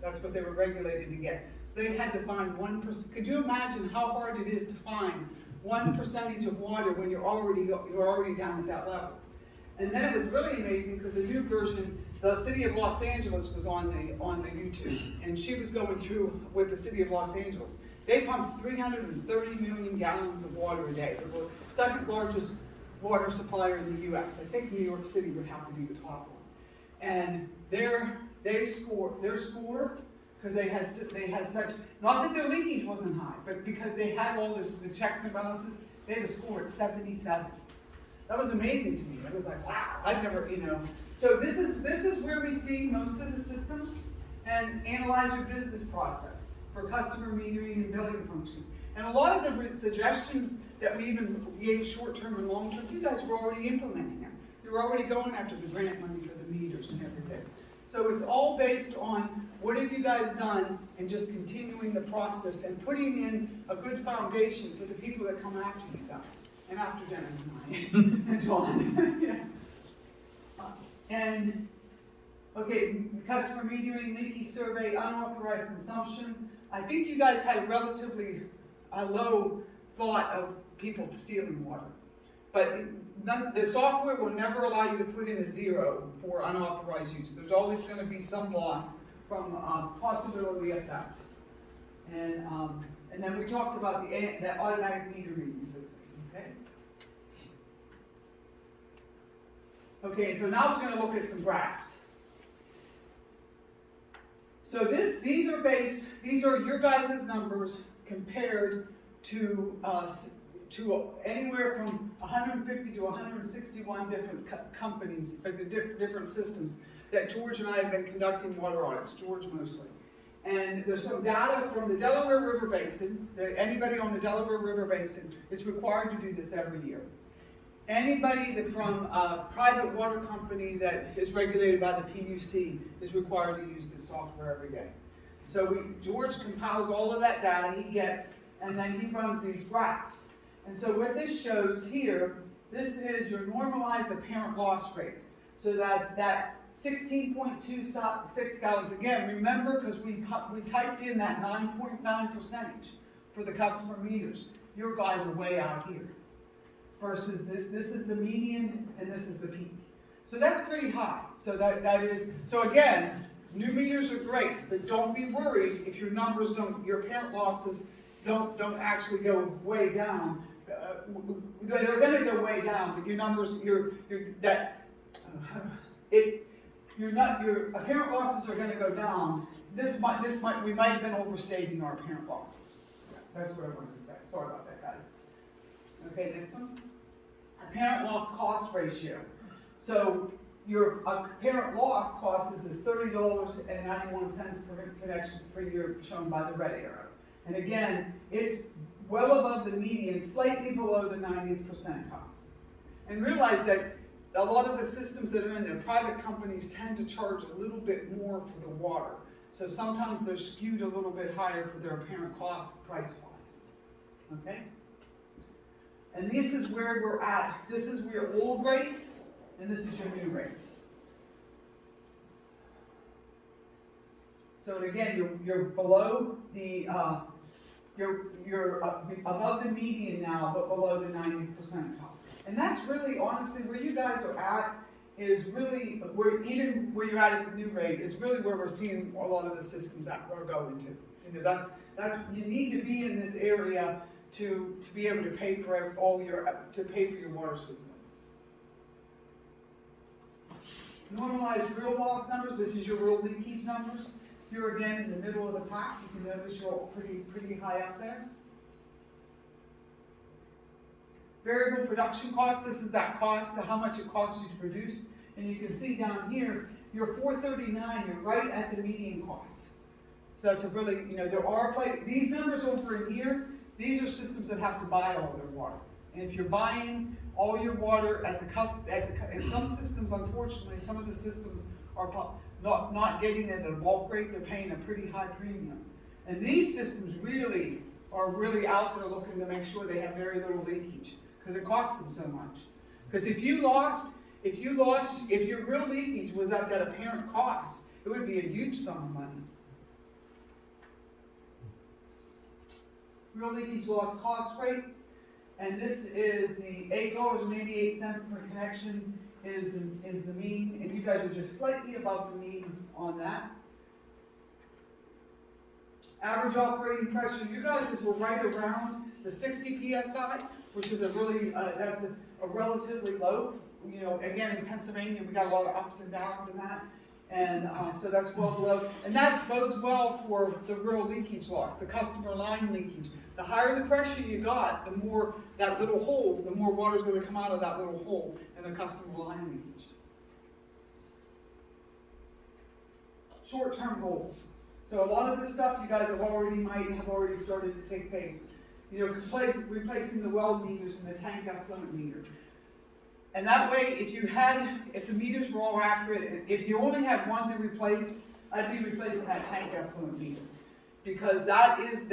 That's what they were regulated to get. So they had to find 1%. Could you imagine how hard it is to find 1% of water when you're already down at that level? And then it was really amazing because the new version, the city of Los Angeles was on the YouTube, and she was going through with the city of Los Angeles. They pumped 330 million gallons of water a day. They're the second largest water supplier in the US. I think New York City would have to be the top one. And their score, because they had such, not that their leakage wasn't high, but because they had all the checks and balances, they had a score at 77. That was amazing to me. I was like, wow, I've never, So this is where we see most of the systems, and analyze your business process for customer metering and billing function. And a lot of the suggestions that we even gave short-term and long-term, you guys were already implementing them. You were already going after the grant money for the meters and everything. So it's all based on what have you guys done, and just continuing the process and putting in a good foundation for the people that come after you guys. And after Dennis and I, and John. Yeah. And, okay, customer metering, leaky survey, unauthorized consumption. I think you guys had a relatively low thought of people stealing water. But the software will never allow you to put in a 0 for unauthorized use. There's always going to be some loss from possibility of theft. And then we talked about that automatic meter reading system. Okay, so now we're going to look at some graphs. So these are your guys' numbers compared to anywhere from 150 to 161 different companies, different systems that George and I have been conducting water audits, George mostly. And there's some data from the Delaware River Basin. Anybody on the Delaware River Basin is required to do this every year. Anybody from a private water company that is regulated by the PUC is required to use this software every day. So George compiles all of that data he gets, and then he runs these graphs. And so what this shows here, this is your normalized apparent loss rate. So that 16.26 gallons, again, remember, because we typed in that 9.9% for the customer meters. Your guys are way out here. Versus this is the median, and this is the peak. So that's pretty high. So so again, new meters are great, but don't be worried if your numbers your apparent losses don't actually go way down. They're going to go way down, but your numbers, your apparent losses are going to go down. We might have been overstating our apparent losses. That's what I wanted to say. Sorry about that, guys. Okay, next one. Apparent loss cost ratio. So your apparent loss cost is $30.91 per connections per year, shown by the red arrow. And again, it's well above the median, slightly below the 90th percentile. And realize that a lot of the systems that are in there, private companies tend to charge a little bit more for the water. So sometimes they're skewed a little bit higher for their apparent cost price-wise. Okay? And this is where we're at. This is your old rates, and this is your new rates. So again, you're below the you're above the median now, but below the 90th percentile. And that's really, honestly, where you guys are at is really where you're at the new rate is really where we're seeing a lot of the systems that we're going to. That's you need to be in this area to be able to pay for your water system. Normalized real loss numbers. This is your real leakage numbers. You're again in the middle of the pack. You can notice you're all pretty high up there. Variable production cost. This is that cost to how much it costs you to produce. And you can see down here, you're 439. You're right at the median cost. So that's a really, there are these numbers over a year. These are systems that have to buy all their water. And if you're buying all your water and some systems, unfortunately, some of the systems are not getting it at a bulk rate. They're paying a pretty high premium. And these systems really are really out there looking to make sure they have very little leakage, because it costs them so much. Because if your real leakage was at that apparent cost, it would be a huge sum of money. Real leakage loss cost rate, and this is the $8.88 per connection is the mean, and you guys are just slightly above the mean on that. Average operating pressure, you guys were right around the 60 psi, which is a really, that's a relatively low. You know, again, in Pennsylvania, we got a lot of ups and downs in that. And so that's well below. And that bodes well for the real leakage loss, the customer line leakage. The higher the pressure you got, the more that little hole, the more water is going to come out of that little hole in the customer line leakage. Short-term goals. So a lot of this stuff you guys might have already started to take place. You know, replacing the well meters and the tank effluent meter. And that way, if the meters were all accurate, if you only had one to replace, I'd be replacing that tank effluent meter. Because that is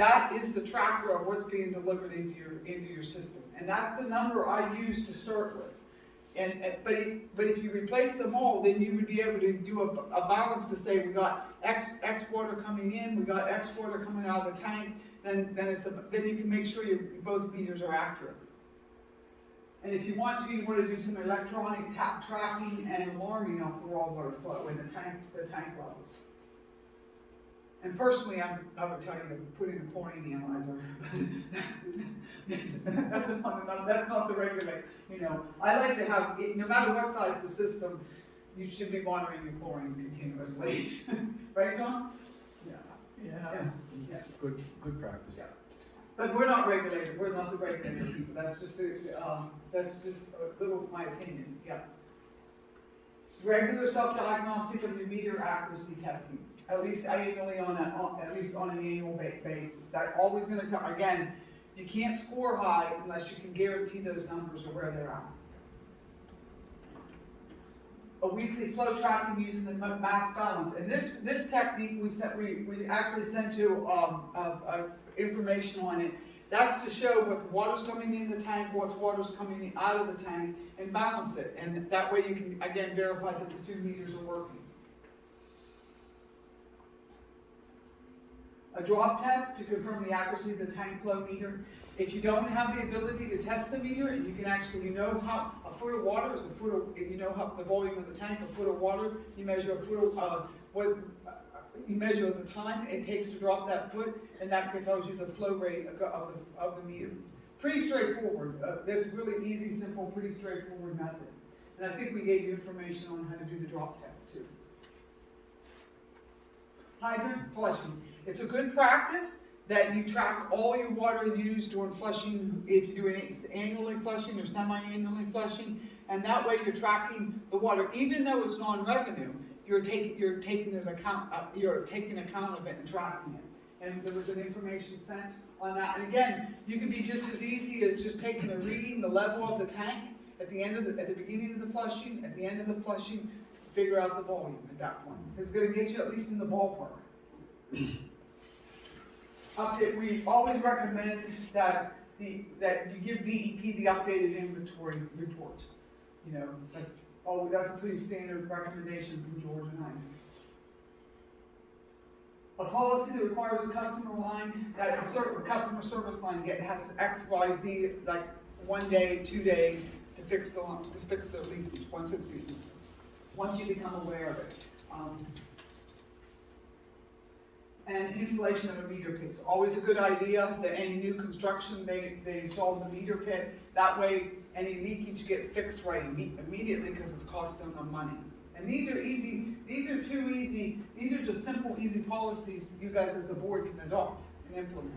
the tracker of what's being delivered into your system. And that's the number I use to start with. But if you replace them all, then you would be able to do a balance to say we got X water coming in, we got X water coming out of the tank, then you can make sure both meters are accurate. And if you want to do some electronic tracking and alarming of the raw water flow in the tank levels. And personally, I would tell you to put in a chlorine analyzer. That's not the regular. You know, I like to have, no matter what size the system, you should be monitoring your chlorine continuously. Right, John? Yeah. Good practice. Yeah. But we're not regulated. We're not the regulated people. That's just a little my opinion. Yeah. Regular self-diagnostic of your meter accuracy testing. At least annually on an annual basis. That's always going to tell. Again, you can't score high unless you can guarantee those numbers are where they're at. A weekly flow tracking using the mass balance, and this technique we actually sent you information on it. That's to show what water's coming in the tank, what's water's coming out of the tank, and balance it. And that way you can again verify that the 2 meters are working. A drop test to confirm the accuracy of the tank flow meter. If you don't have the ability to test the meter, and you can actually, how a foot of water is a foot of, how the volume of the tank, a foot of water, you measure a foot of, you measure the time it takes to drop that foot, and that tells you the flow rate of the meter. Pretty straightforward. That's really easy, simple, pretty straightforward method. And I think we gave you information on how to do the drop test too. Hydrant flushing. It's a good practice that you track all your water used during flushing, if you do it annually flushing or semi-annually flushing, and that way you're tracking the water, even though it's non-revenue, you're taking account of it and tracking it. And there was an information sent on that. And again, you can be just as easy as just taking a reading, the level of the tank at the beginning of the flushing, at the end of the flushing, figure out the volume at that point. It's going to get you at least in the ballpark. We always recommend that you give DEP the updated inventory report. That's a pretty standard recommendation from George and I. A policy that requires a customer line, that a certain customer service line has X, Y, Z, like 1 day, 2 days to fix their leakage once you become aware of it. And installation of a meter pit is always a good idea. That any new construction, they install the meter pit. That way, any leakage gets fixed right immediately because it's costing them money. And these are easy. These are too easy. These are just simple, easy policies you guys as a board can adopt and implement.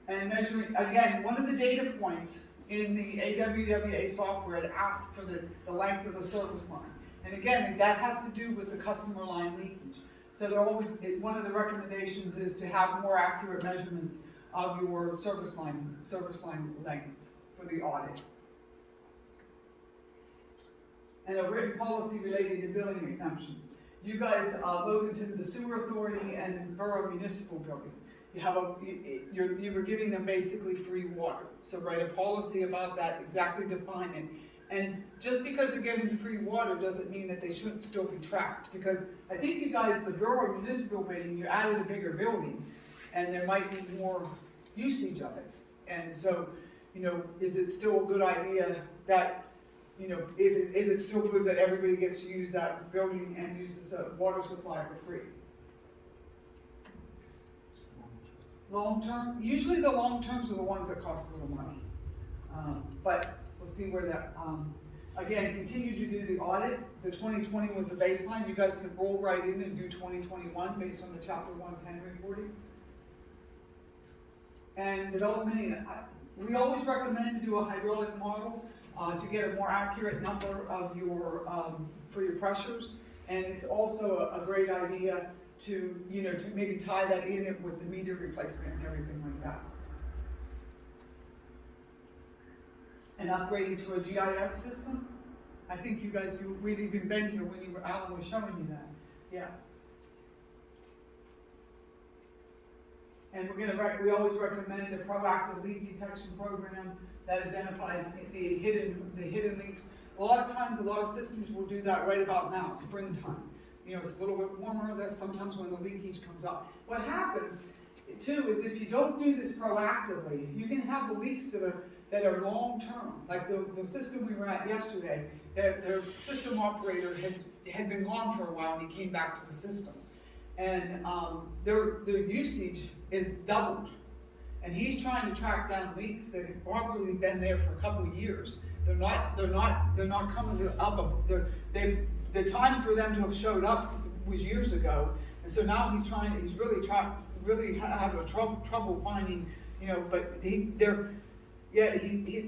And measuring, again, one of the data points in the AWWA software, it asks for the length of the service line. And again, that has to do with the customer line leakage. So one of the recommendations is to have more accurate measurements of your service line lengths for the audit. And a written policy related to billing exemptions. You guys, Loganton, the sewer authority, and borough municipal building. you have you were giving them basically free water. So write a policy about that, exactly define it. And just because they're getting free water doesn't mean that they shouldn't still be tracked, because I think you guys, the borough municipal building, you added a bigger building, and there might be more usage of it. And so, you know, is it still a good idea that, you know, is it still good that everybody gets to use that building and uses a water supply for free? Long term, usually the long terms are the ones that cost a little money. But we'll see where that, again, continue to do the audit. The 2020 was the baseline. You guys can roll right in and do 2021 based on the chapter 110 reporting. And development, we always recommend to do a hydraulic model to get a more accurate number of your, for your pressures. And it's also a great idea to, you know, to maybe tie that in with the meter replacement and everything like that. And upgrading to a GIS system. I think you guys, we'd even been here when Alan was showing you that. Yeah. And we always recommend a proactive leak detection program that identifies the hidden leaks. A lot of times, a lot of systems will do that right about now, springtime. You know, it's a little bit warmer, that's sometimes when the leakage comes up. What happens, too, is if you don't do this proactively, you can have the leaks that are long-term. Like the system we were at yesterday, their system operator had been gone for a while, and he came back to the system. And their usage is doubled. And he's trying to track down leaks that have probably been there for a couple of years. They're not coming to up. The time for them to have showed up was years ago, and so now he's really having trouble finding, you know. But the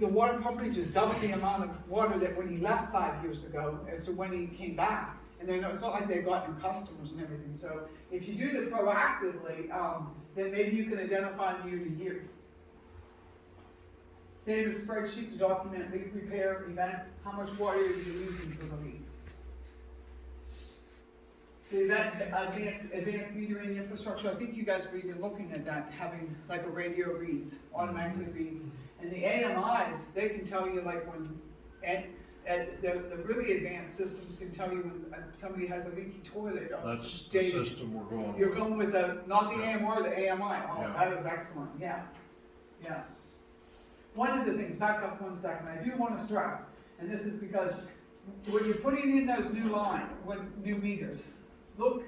water pumpage is double the amount of water that when he left 5 years ago as to when he came back. And it's not like they've gotten customers and everything. So if you do it proactively, then maybe you can identify year to year. Standard spreadsheet to document leak repair events. How much water are you using for the leaks? The advanced metering infrastructure, I think you guys were even looking at that, having like a radio reads, automatically reads. And the AMIs, they can tell you like when, the really advanced systems can tell you when somebody has a leaky toilet. That's the system we're going with. You're going with not the AMR, the AMI. Oh, Yeah. That is excellent, yeah. Yeah. One of the things, back up 1 second, I do want to stress, and this is because when you're putting in those new meters, look,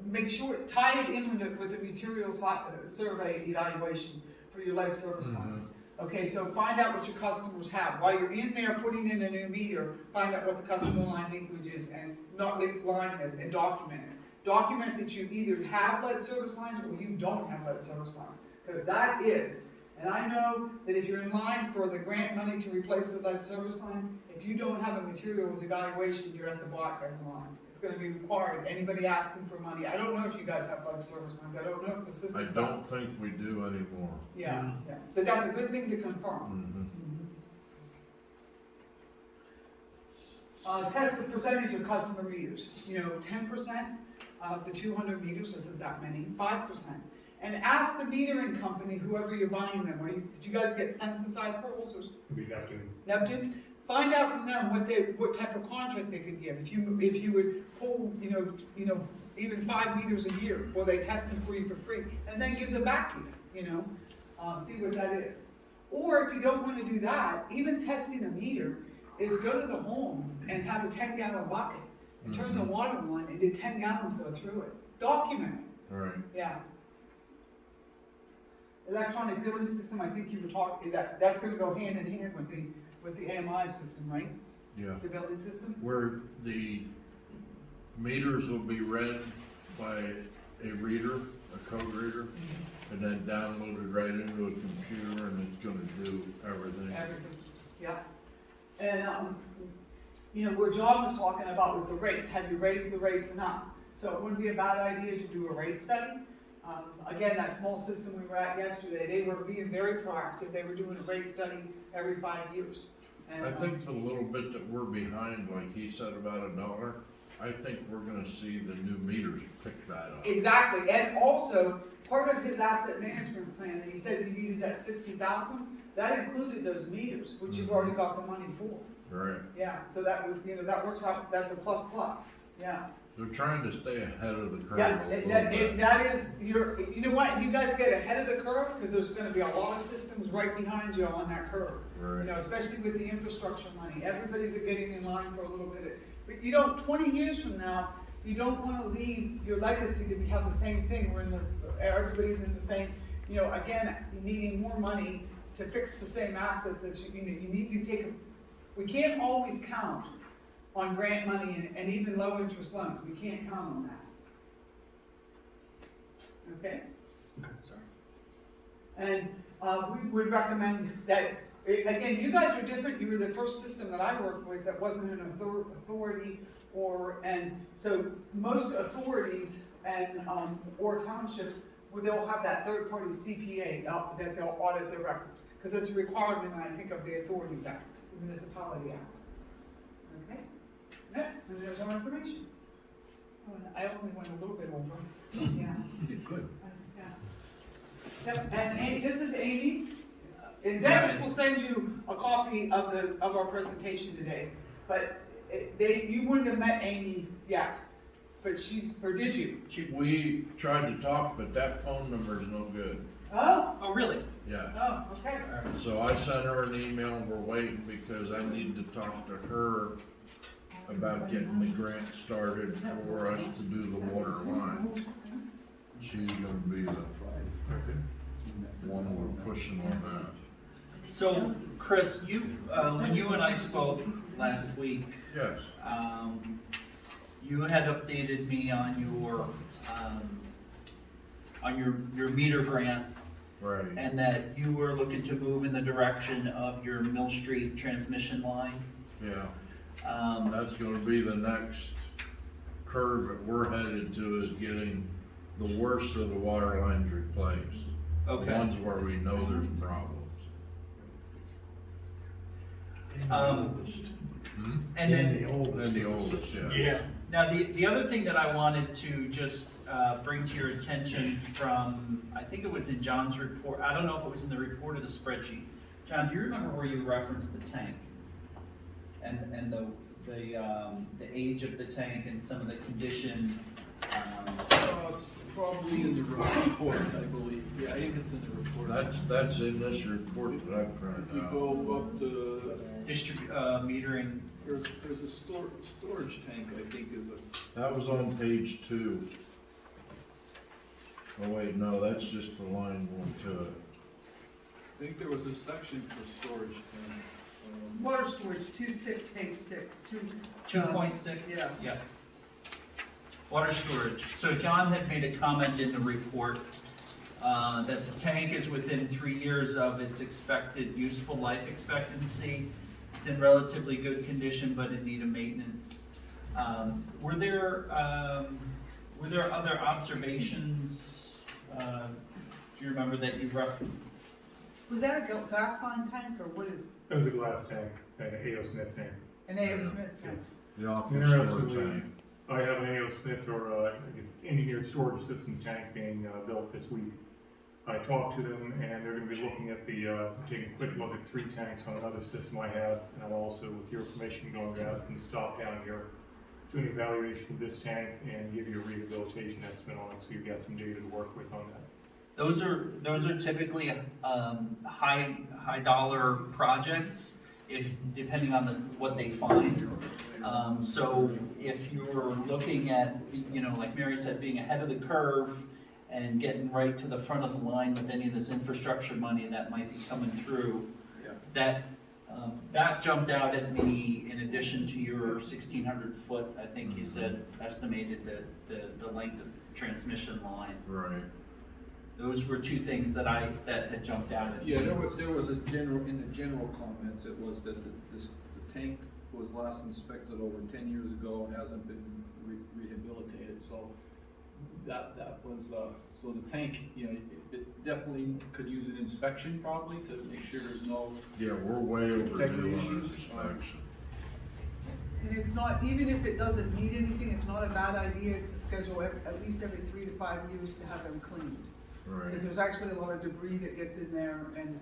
make sure, tie it in with the material survey evaluation for your lead service lines. Okay, so find out what your customers have. While you're in there putting in a new meter, find out what the customer line leakage is and not leak line is, and document it. Document that you either have lead service lines or you don't have lead service lines. Because that is, and I know that if you're in line for the grant money to replace the lead service lines, if you don't have a materials evaluation, you're at the bottom of the line. It's going to be required. Anybody asking for money, I don't know if you guys have lead service lines. I don't know if the system's I don't think we do anymore. Yeah, yeah. But that's a good thing to confirm. Test the percentage of customer meters. You know, 10% of the 200 meters isn't that many, 5%. And ask the metering company, whoever you're buying them, did you guys get census-side pearls or? We have to. Neptune? Find out from them what type of contract they could give. If you would pull, you know, even 5 meters a year, or they test them for you for free, and then give them back to you, you know, see what that is. Or if you don't want to do that, even testing a meter is go to the home and have a 10-gallon bucket and turn the water on, and did 10 gallons go through it? Document it. All right. Yeah. Electronic billing system, I think you were talking, that's going to go hand in hand with the AMI system, right? Yeah. The billing system? Where the meters will be read by a reader, a code reader, and then downloaded right into a computer, and it's gonna do everything. Everything, yeah. And, you know, where John was talking about with the rates, have you raised the rates enough? So it wouldn't be a bad idea to do a rate study. Again, that small system we were at yesterday, they were being very proactive. They were doing a rate study every 5 years. And, I think the little bit that we're behind, like he said about $1, I think we're gonna see the new meters pick that up. Exactly, and also, part of his asset management plan, he said he needed that 60,000, that included those meters, which you've already got the money for. Right. Yeah, so that would, that works out, that's a plus, yeah. They're trying to stay ahead of the curve Yeah, a little bit. that is, you know what, you guys get ahead of the curve, because there's gonna be a lot of systems right behind you on that curve. Right. Especially with the infrastructure money, everybody's getting in line for a little bit. But 20 years from now, you don't wanna leave your legacy to have the same thing, where everybody's in the same, again, needing more money to fix the same assets that you need to take, we can't always count on grant money and even low interest loans, we can't count on that. Okay? And we would recommend that, again, you guys are different, you were the first system that I worked with that wasn't an authority and so most authorities and, or townships, they'll have that third-party CPA that they'll audit their records, because it's a requirement, I think, of the Authorities Act, the Municipality Act. Okay? Yeah, and there's our information. I only went a little bit over. Yeah. Good. Yeah. Yep, and this is Amy's. And Dennis will send you a copy of our presentation today. But you wouldn't have met Amy yet, but or did you? We tried to talk, but that phone number is no good. Oh, really? Yeah. oh, okay. So I sent her an email and we're waiting because I need to talk to her about getting the grant started for us to do the water lines. She's gonna be the one we're pushing on that. So, Chris, when you and I spoke last week, Yes. you had updated me on your meter grant, Right. and that you were looking to move in the direction of your Mill Street transmission line. Yeah. That's gonna be the next curve that we're headed to, is getting the worst of the water lines replaced. Okay. The ones where we know there's problems. And then, And the oldest, yeah. yeah. Now, the other thing that I wanted to just bring to your attention from, I think it was in John's report, I don't know if it was in the report or the spreadsheet. John, do you remember where you referenced the tank? And the age of the tank and some of the condition? It's probably in the report, I believe. Yeah, I think it's in the report. That's in this report that I printed We out. go up to, Metering. there's a storage tank, I think is a, That was on page 2. Oh wait, no, that's just the line going to it. I think there was a section for storage tank. Water storage, 2.6, page 6. 2.6? Yeah. Yeah. Water storage. So John had made a comment in the report that the tank is within 3 years of its expected useful life expectancy. It's in relatively good condition, but in need of maintenance. Were there other observations? Do you remember that you referenced? Was that a gas line tank, or what is it? It was a glass tank, an A.O. Smith tank. An A.O. Smith tank? The office storage Interestingly, tank. I have an A.O. Smith, or I guess it's engineered storage systems tank being built this week. I talked to them, and they're gonna be looking at taking a quick look at 3 tanks on another system I have, and I'm also, with your permission, going to ask them to stop down here, do an evaluation of this tank, and give you a rehabilitation estimate on it, so you've got some data to work with on that. Those are typically high dollar projects, depending on what they find. So if you're looking at, like Mary said, being ahead of the curve and getting right to the front of the line with any of this infrastructure money that might be coming through, that jumped out at me in addition to your 1,600 foot, I think you said, estimated the length of transmission line. Right. Those were 2 things that had jumped out at me. Yeah, there was a general, in the general comments, it was that the tank was last inspected over 10 years ago, hasn't been rehabilitated, so that was, so the tank, it definitely could use an inspection probably to make sure there's no. Yeah, we're way overdue on Integrity this issues. inspection. And it's not, even if it doesn't need anything, it's not a bad idea to schedule at least every 3 to 5 years to have them cleaned. Right. Because there's actually a lot of debris that gets in there, and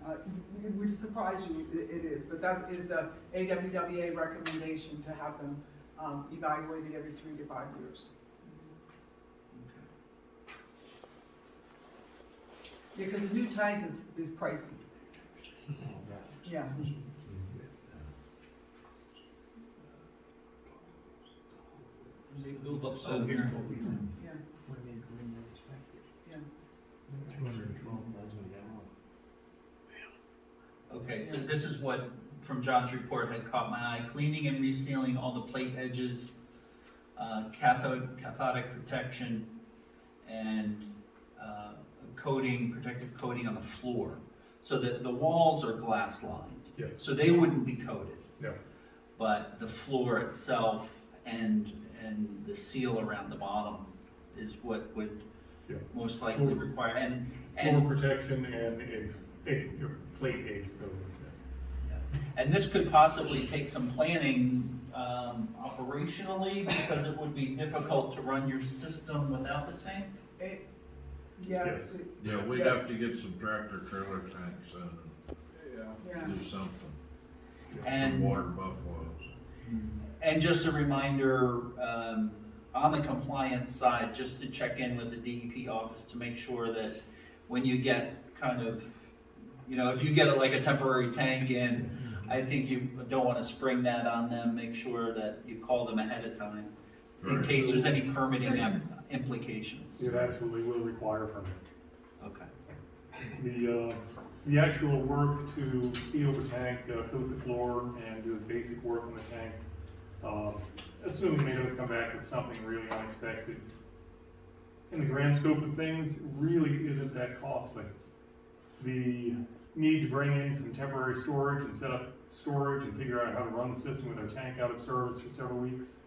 it would surprise you, it is, but that is the AWWA recommendation, to have them evaluated every 3 to 5 years. Yeah, because a new tank is pricey, yeah. They build up So so here. Yeah, yeah. Okay, so this is what, from John's report, had caught my eye. Cleaning and resealing all the plate edges, cathodic protection, and protective coating on the floor. So that the walls are glass lined. Yes. So they wouldn't be coated. Yeah. But the floor itself and the seal around the bottom is what would Yeah. most likely Floor- require, and Floor protection and your plate age code. And this could possibly take some planning operationally, because it would be difficult to run your system without the tank. Yes. Yeah, we'd have to get some tractor trailer tanks in Yeah. and do something. Some And, water buffaloes. and just a reminder, on the compliance side, just to check in with the DEP office to make sure that when you get kind of, if you get like a temporary tank in, I think you don't want to spring that on them. Make sure that you call them ahead of time in Right. case there's any permitting implications. It absolutely will require a permit. Okay. The actual work to seal the tank, coat the floor, and do the basic work on the tank, assuming they don't come back with something really unexpected, in the grand scope of things, really isn't that costly. The need to bring in some temporary storage and set up storage and figure out how to run the system with our tank out of service for several weeks,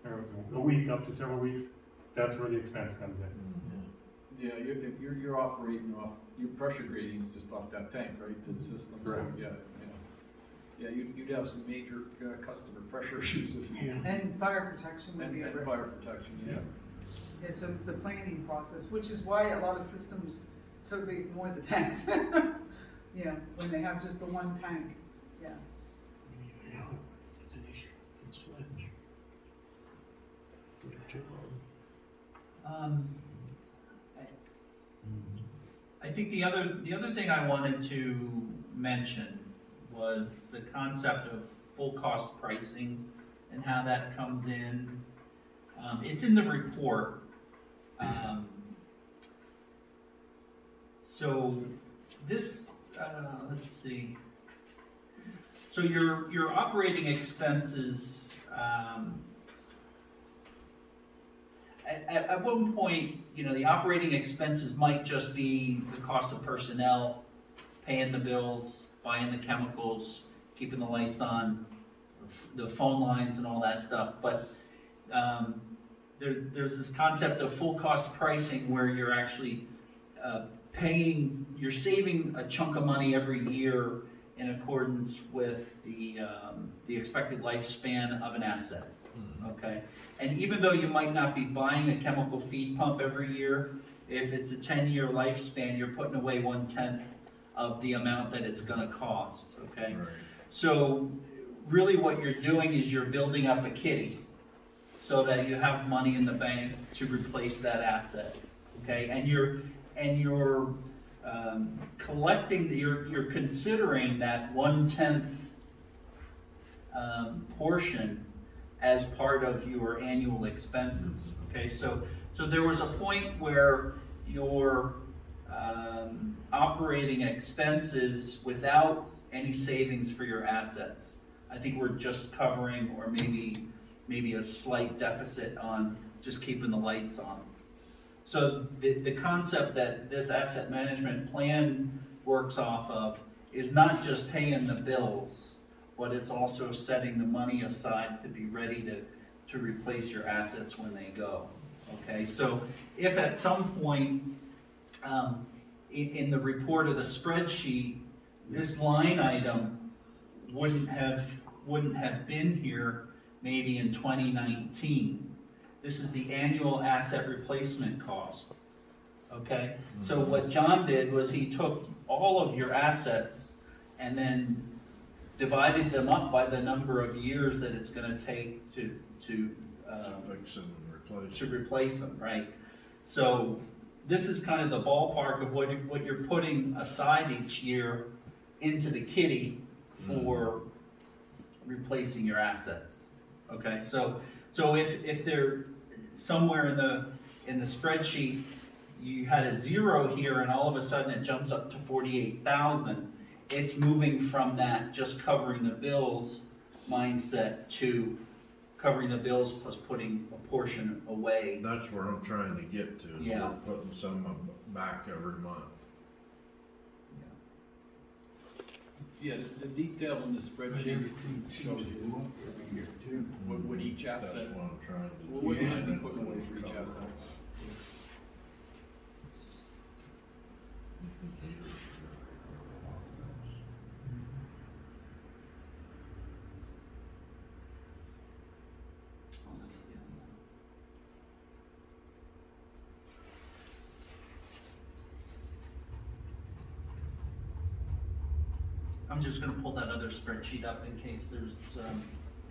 or a week up to several weeks, that's where the expense comes in. Yeah, you're operating off, your pressure gradient's just off that tank, right, to the system, so, Correct. yeah, you'd have some major customer pressure issues if you. And fire protection would be a And risk. fire protection, yeah. Yeah, so it's the planning process, which is why a lot of systems totally ignore the tanks. Yeah, when they have just the one tank, yeah. It's an issue, it's sludge. I think the other thing I wanted to mention was the concept of full cost pricing and how that comes in. It's in the report. So this, let's see. So your operating expenses, at one point, the operating expenses might just be the cost of personnel, paying the bills, buying the chemicals, keeping the lights on, the phone lines and all that stuff. But there's this concept of full cost pricing where you're actually you're saving a chunk of money every year in accordance with the expected lifespan of an asset. Okay, and even though you might not be buying a chemical feed pump every year, if it's a 10-year lifespan, you're putting away 1/10 of the amount that it's going to cost. Okay, Right. so really what you're doing is you're building up a kitty so that you have money in the bank to replace that asset. Okay, and you're collecting, you're considering that 1/10 portion as part of your annual expenses. Okay, so there was a point where your operating expenses without any savings for your assets, I think we're just covering, or maybe a slight deficit on just keeping the lights on. So the concept that this asset management plan works off of is not just paying the bills, but it's also setting the money aside to be ready to replace your assets when they go. Okay, so if at some point in the report of the spreadsheet, this line item wouldn't have been here, maybe in 2019. This is the annual asset replacement cost, okay? So what John did was he took all of your assets and then divided them up by the number of years that it's gonna take to Fix them and replace to them. replace them, right? So this is kind of the ballpark of what you're putting aside each year into the kitty for replacing your assets, okay? So if they're somewhere in the spreadsheet, you had a 0 here and all of a sudden it jumps up to 48,000, it's moving from that just covering the bills mindset to covering the bills plus putting a portion away. That's where I'm trying to get to, is Yeah. we're putting some of them back every month. Yeah, the detail in the spreadsheet shows you what each That's asset, what I'm trying to do. what you should be putting away for each asset. I'm just gonna pull that other spreadsheet up in case there's,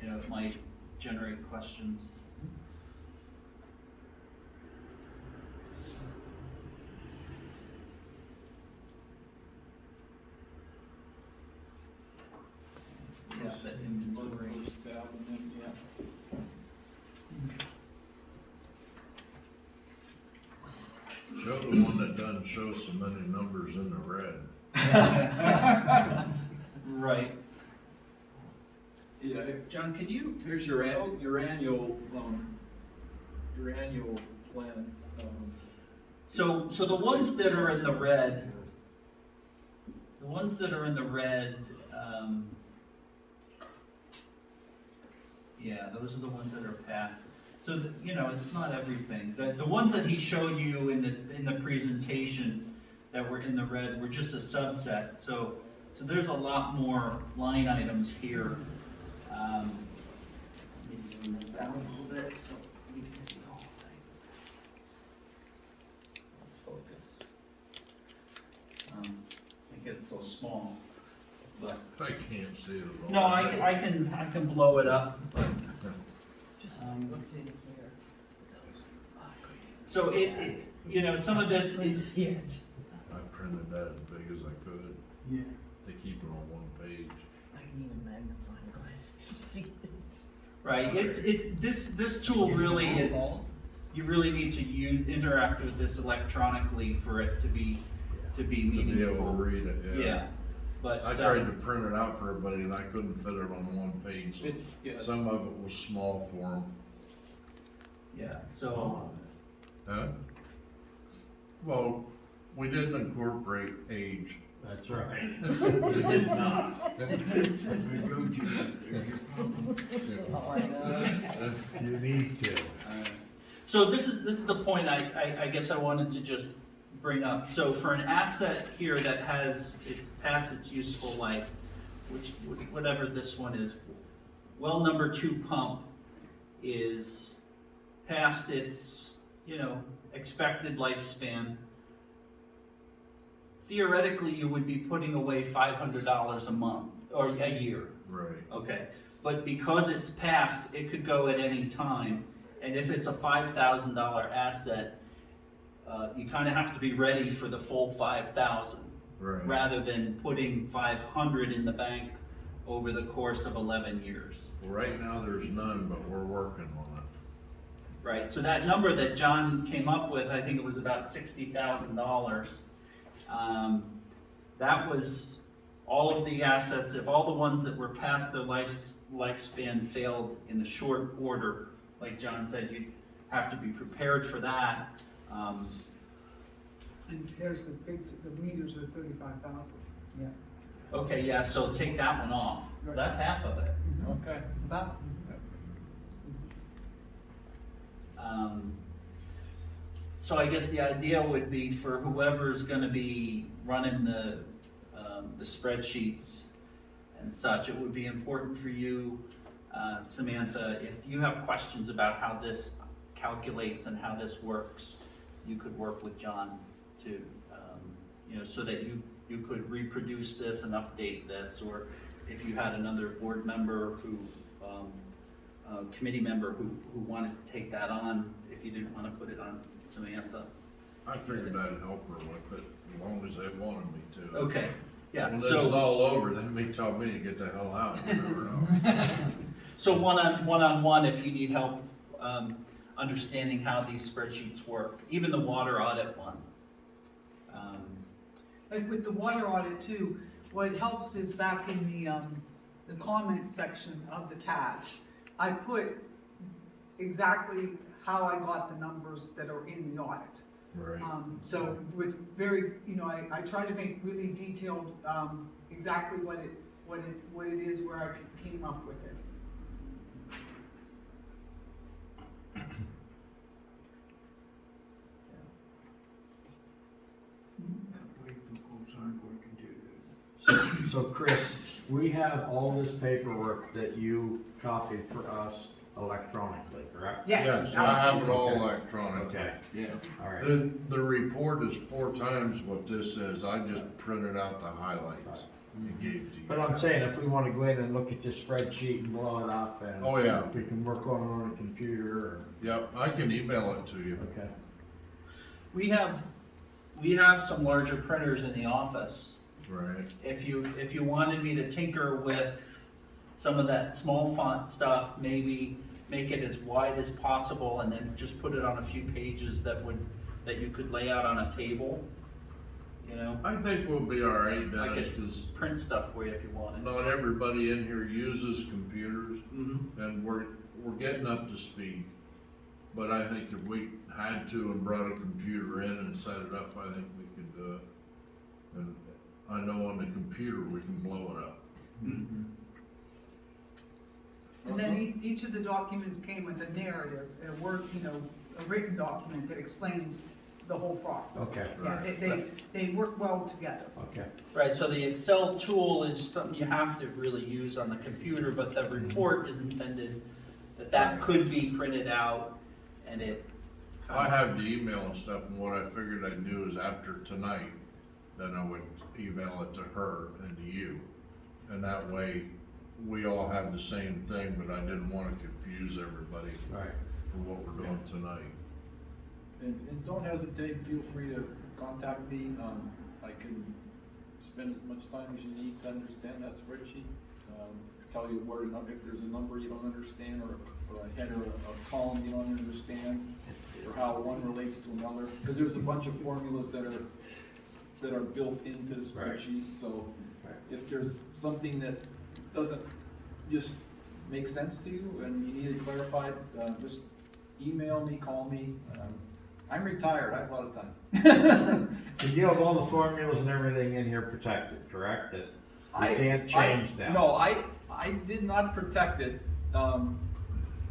it might generate questions. Asset inventory. First tab and then, yeah. Show the one that doesn't show so many numbers in the red. Right. Yeah, John, can you, here's your annual plan. so the ones that are in the red, yeah, those are the ones that are passed. So, it's not everything. The ones that he showed you in the presentation that were in the red were just a subset. So there's a lot more line items here. Let me zoom this out a little bit so we can see the whole thing. Let's focus. I think it's so small, but. I can't see it at all. No, I can blow it up, but. What's in here? So some of this is, I printed that as big as I could. Yeah. To keep it on one page. I need a magnifying glass to see it. right, this tool really is, you really need to interact with this electronically for it to be To be able to meaningful. read it, yeah. Yeah, but. I tried to print it out for everybody and I couldn't fit it on one page. So It's, yeah, some of it was small for them. Yeah, so, Huh? Well, we didn't incorporate age. That's right. You need to. so this is the point I guess I wanted to just bring up. So for an asset here that has, it's past its useful life, whatever this one is, well number 2 pump is past its, expected lifespan. Theoretically, you would be putting away $500 a month, or a year, Right. okay? But because it's past, it could go at any time, and if it's a $5,000 asset, you kind of have to be ready for the full 5,000, Right. rather than putting 500 in the bank over the course of 11 years. Well, right now, there's none, but we're working on it. Right, so that number that John came up with, I think it was about $60,000. That was all of the assets, if all the ones that were past their lifespan failed in the short order, like John said, you'd have to be prepared for that. And here's the meters are 35,000. Yeah. Okay, yeah, so take that one off, so that's half of it. okay. About. So I guess the idea would be for whoever's gonna be running the spreadsheets and such, it would be important for you Samantha, if you have questions about how this calculates and how this works, you could work with John to, so that you could reproduce this and update this, or if you had another board member who, committee member who wanted to take that on, if you didn't want to put it on Samantha. I figured I'd help her with it, as long as they wanted me to. Okay, yeah, When this is so, all over, then they tell me to get the hell out, you never know. so one-on-one, if you need help, understanding how these spreadsheets work, even the water audit one. Like with the water audit too, what helps is back in the comments section of the tabs, I put exactly how I got the numbers that are in the audit. Right. So with very, I try to make really detailed, exactly what it is, where I came up with it. So Chris, we have all this paperwork that you copied for us electronically, correct? Yes, I have it absolutely. all Okay. electronic. Okay, Yeah. all right. The report is 4 times what this is, I just printed out the highlights and gave to you. But I'm saying, if we wanna go in and look at this spreadsheet and blow it up and. Oh, yeah. We can work on a computer or, Yep, I can email it to you. okay. We have some larger printers in the office. Right. If you wanted me to tinker with some of that small font stuff, maybe make it as wide as possible and then just put it on a few pages that you could lay out on a table, I think we'll be all right, I Dennis, could because print stuff for you if you wanted. not everybody in here uses computers, Mhm. and we're getting up to speed. But I think if we had to and brought a computer in and set it up, I think we could do it. And I know on the computer, we can blow it up. And then each of the documents came with a narrative, a word, a written document that explains the whole process. Okay. Yeah, they work well together. Okay. Right, so the Excel tool is something you have to really use on the computer, but the report is intended that could be printed out and it. I have the email and stuff, and what I figured I'd do is after tonight, then I would email it to her and to you. And that way, we all have the same thing, but I didn't wanna confuse everybody Right. for what we're doing tonight. And don't hesitate, feel free to contact me, I can spend as much time as you need to understand that spreadsheet. Tell you where, if there's a number you don't understand, or a header, or a column you don't understand, or how one relates to another, because there's a bunch of formulas that are built into the spreadsheet, so Right. if there's something that doesn't just make sense to you and you need it clarified, just email me, call me. I'm retired, I have a lot of time. So you have all the formulas and everything in here protected, correct? That you can't change them? No, I did not protect it.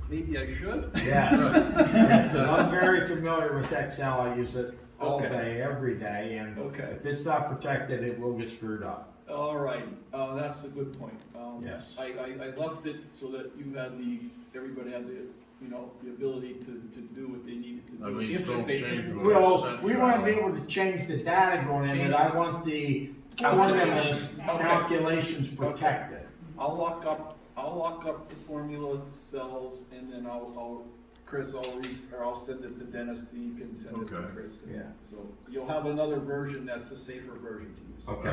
Maybe I should. Yeah. Because I'm very familiar with Excel, I use it all Okay. day, every day, and Okay. if it's not protected, it will get screwed up. All right, that's a good point. Yes. I left it so that everybody had the ability to do what they needed to do. I mean, If don't they- change what- Well, we want to be able to change the data going in, but I want the formulas, Okay. calculations protected. I'll lock up the formula cells, and then I'll send it to Dennis, so you can send it to Okay. Chris. Yeah. So you'll have another version that's a safer version to use. Okay.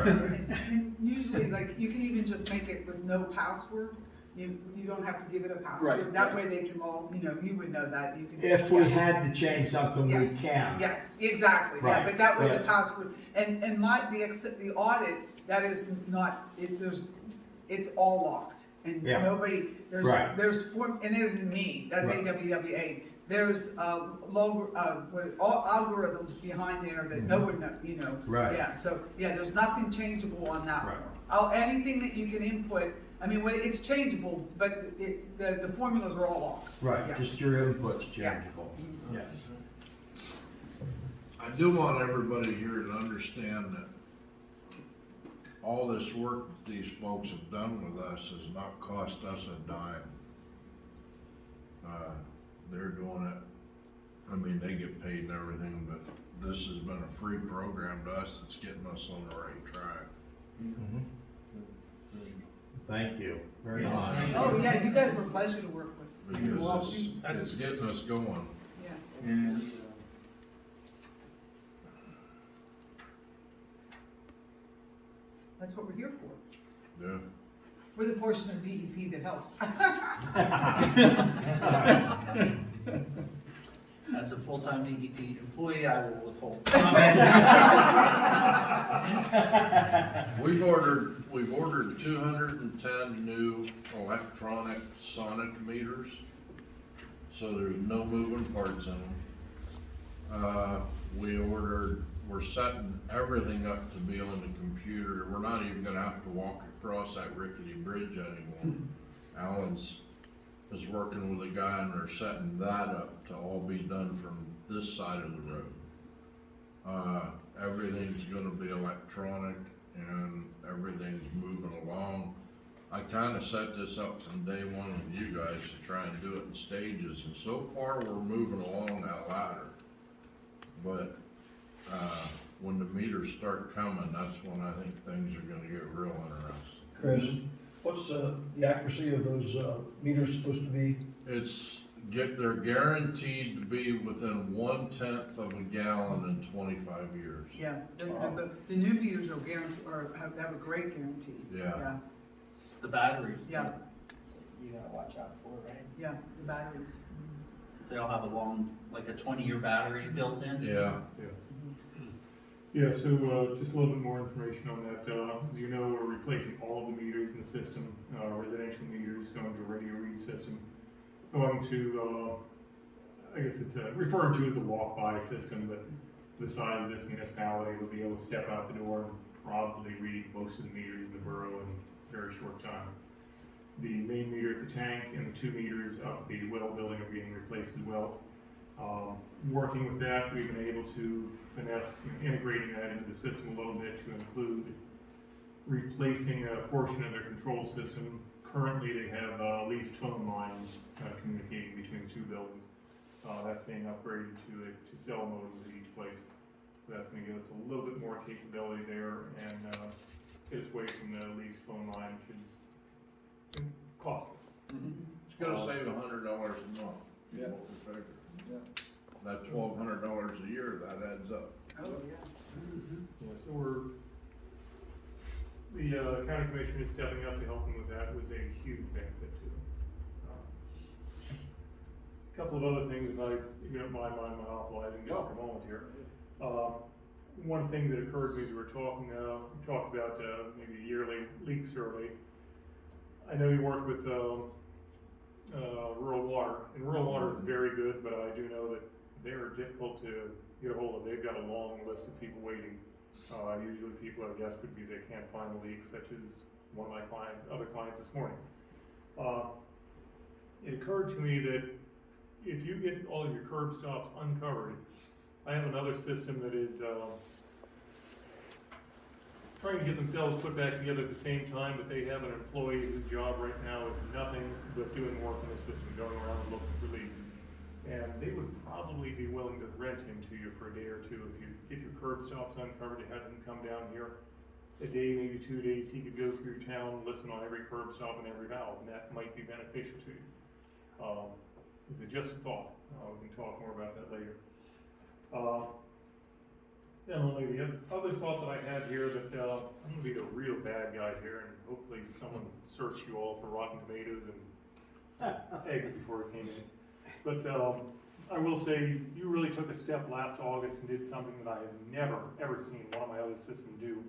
And usually, like, you can even just make it with no password. You don't have to give it a password. Right, That right. way they can all, you would know that. You can. If we had to change something, we Yes. can. Yes, exactly, yeah, Right, but that way the right. password, and the audit, that is not, it's all locked. And Yeah. nobody, Right. and it isn't me, that's Right. AWWA. There's, algorithms behind there that no one knows, Right. Yeah, so, yeah, there's nothing changeable on that one. Right. Anything that you can input, it's changeable, but the formulas are all locked. Right, Yeah. just your input's changeable, Mm-hmm. yes. I do want everybody here to understand that all this work that these folks have done with us has not cost us a dime. they're doing it. I mean, they get paid and everything, but this has been a free program to us. It's getting us on the right track. Thank you. Very Yes. nice. Oh, yeah, you guys were a pleasure to work with. Because it's getting us going. Yeah. And, That's what we're here for. Yeah. We're the portion of DEP that helps. as a full-time DEP employee, I will withhold comments. We've ordered 210 new electronic sonic meters, so there's no moving parts in them. We're setting everything up to be on the computer. We're not even gonna have to walk across that rickety bridge anymore. Alan's is working with a guy and they're setting that up to all be done from this side of the road. Everything's gonna be electronic and everything's moving along. I kinda set this up from day one with you guys to try and do it in stages, and so far we're moving along that ladder. But, when the meters start coming, that's when I think things are gonna get real interesting. Chris, what's the accuracy of those meters supposed to be? They're guaranteed to be within 1/10 of a gallon in 25 years. Yeah, the new meters are guaranteed, or have a great guarantees. Yeah. It's the batteries. Yeah. that You gotta watch out for, right? Yeah, the batteries. Cause they all have a long, like a 20-year battery built in. Yeah, Yeah, so just a little bit more information on that. As you know, we're replacing all of the meters in the system, residential meters going to a radio read system, going to, I guess it's referred to as the walk-by system, but the size of this municipality will be able to step out the door and probably read most of the meters in the borough in a very short time. The main meter at the tank and the 2 meters up the well building are being replaced as well. Working with that, we've been able to finesse integrating that into the system a little bit to include replacing a portion of their control system. Currently, they have leased phone lines communicating between the 2 buildings. That's being upgraded to cell modems at each place. So that's going to give us a little bit more capability there and get us away from the leased phone line, which is costly. it's gonna save $100 a month. Yeah. What we figure. Yeah. That $1,200 a year, that adds up. Oh, yeah. Yeah, so the county commissioner is stepping up to help them with that. It was a huge benefit to them. A couple of other things, if you don't mind my monopolizing just for a moment here. One thing that occurred to me as we were talking, we talked about maybe a yearly leak survey. I know you work with rural water, and rural water is very good, but I do know that they are difficult to get a hold of. They've got a long list of people waiting. Usually people are desperate because they can't find a leak, such as one of my other clients this morning. It occurred to me that if you get all of your curb stops uncovered, I have another system that is trying to get themselves put back together at the same time, but they have an employee whose job right now is nothing but doing work in the system, going around and looking for leaks. And they would probably be willing to rent him to you for a day or two. If you get your curb stops uncovered, you have him come down here a day, maybe 2 days, he could go through town, listen on every curb stop and every valve, and that might be beneficial to you. Is it just a thought? We can talk more about that later. Emily, the other thought that I had here that I'm going to be the real bad guy here, and hopefully someone searched you all for rotten tomatoes and eggs before it came in. But I will say you really took a step last August and did something that I have never, ever seen one of my other systems do.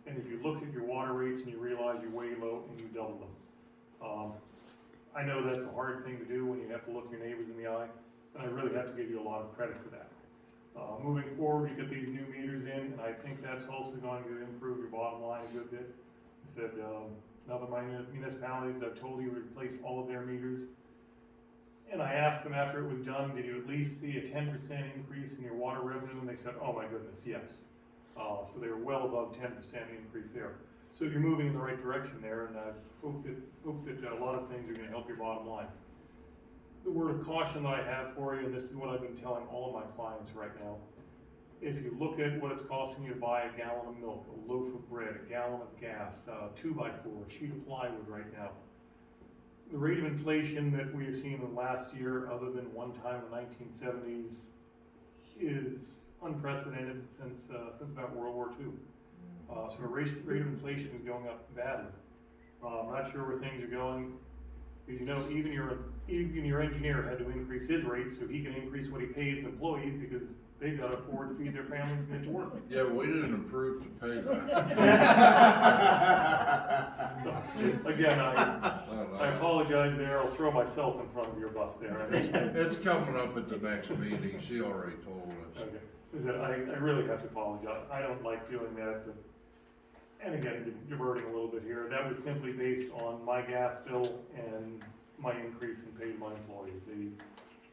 And if you looked at your water rates and you realize you're way low and you doubled them. I know that's a hard thing to do when you have to look your neighbors in the eye, and I really have to give you a lot of credit for that. Moving forward, you get these new meters in, and I think that's also going to improve your bottom line a good bit. I said, other municipalities, I've told you replaced all of their meters. And I asked them after it was done, did you at least see a 10% increase in your water revenue? And they said, oh my goodness, yes. So they were well above 10% increase there. So you're moving in the right direction there, and I hope that a lot of things are going to help your bottom line. the word of caution that I have for you, and this is what I've been telling all of my clients right now. If you look at what it's costing you to buy a gallon of milk, a loaf of bread, a gallon of gas, 2x4, a sheet of plywood right now, the rate of inflation that we have seen in the last year, other than one time in the 1970s, is unprecedented since about World War II. So the rate of inflation is going up badly. I'm not sure where things are going. As you know, even your engineer had to increase his rates so he can increase what he pays employees because they've got to afford to feed their families and get to work. Yeah, but we didn't approve to pay that. Again, I apologize there. I'll throw myself in front of your bus there. It's coming up at the next meeting, she already told us. Okay. I really have to apologize. I don't like doing that, but, and again, diverting a little bit here, that was simply based on my gas bill and my increase in pay to my employees.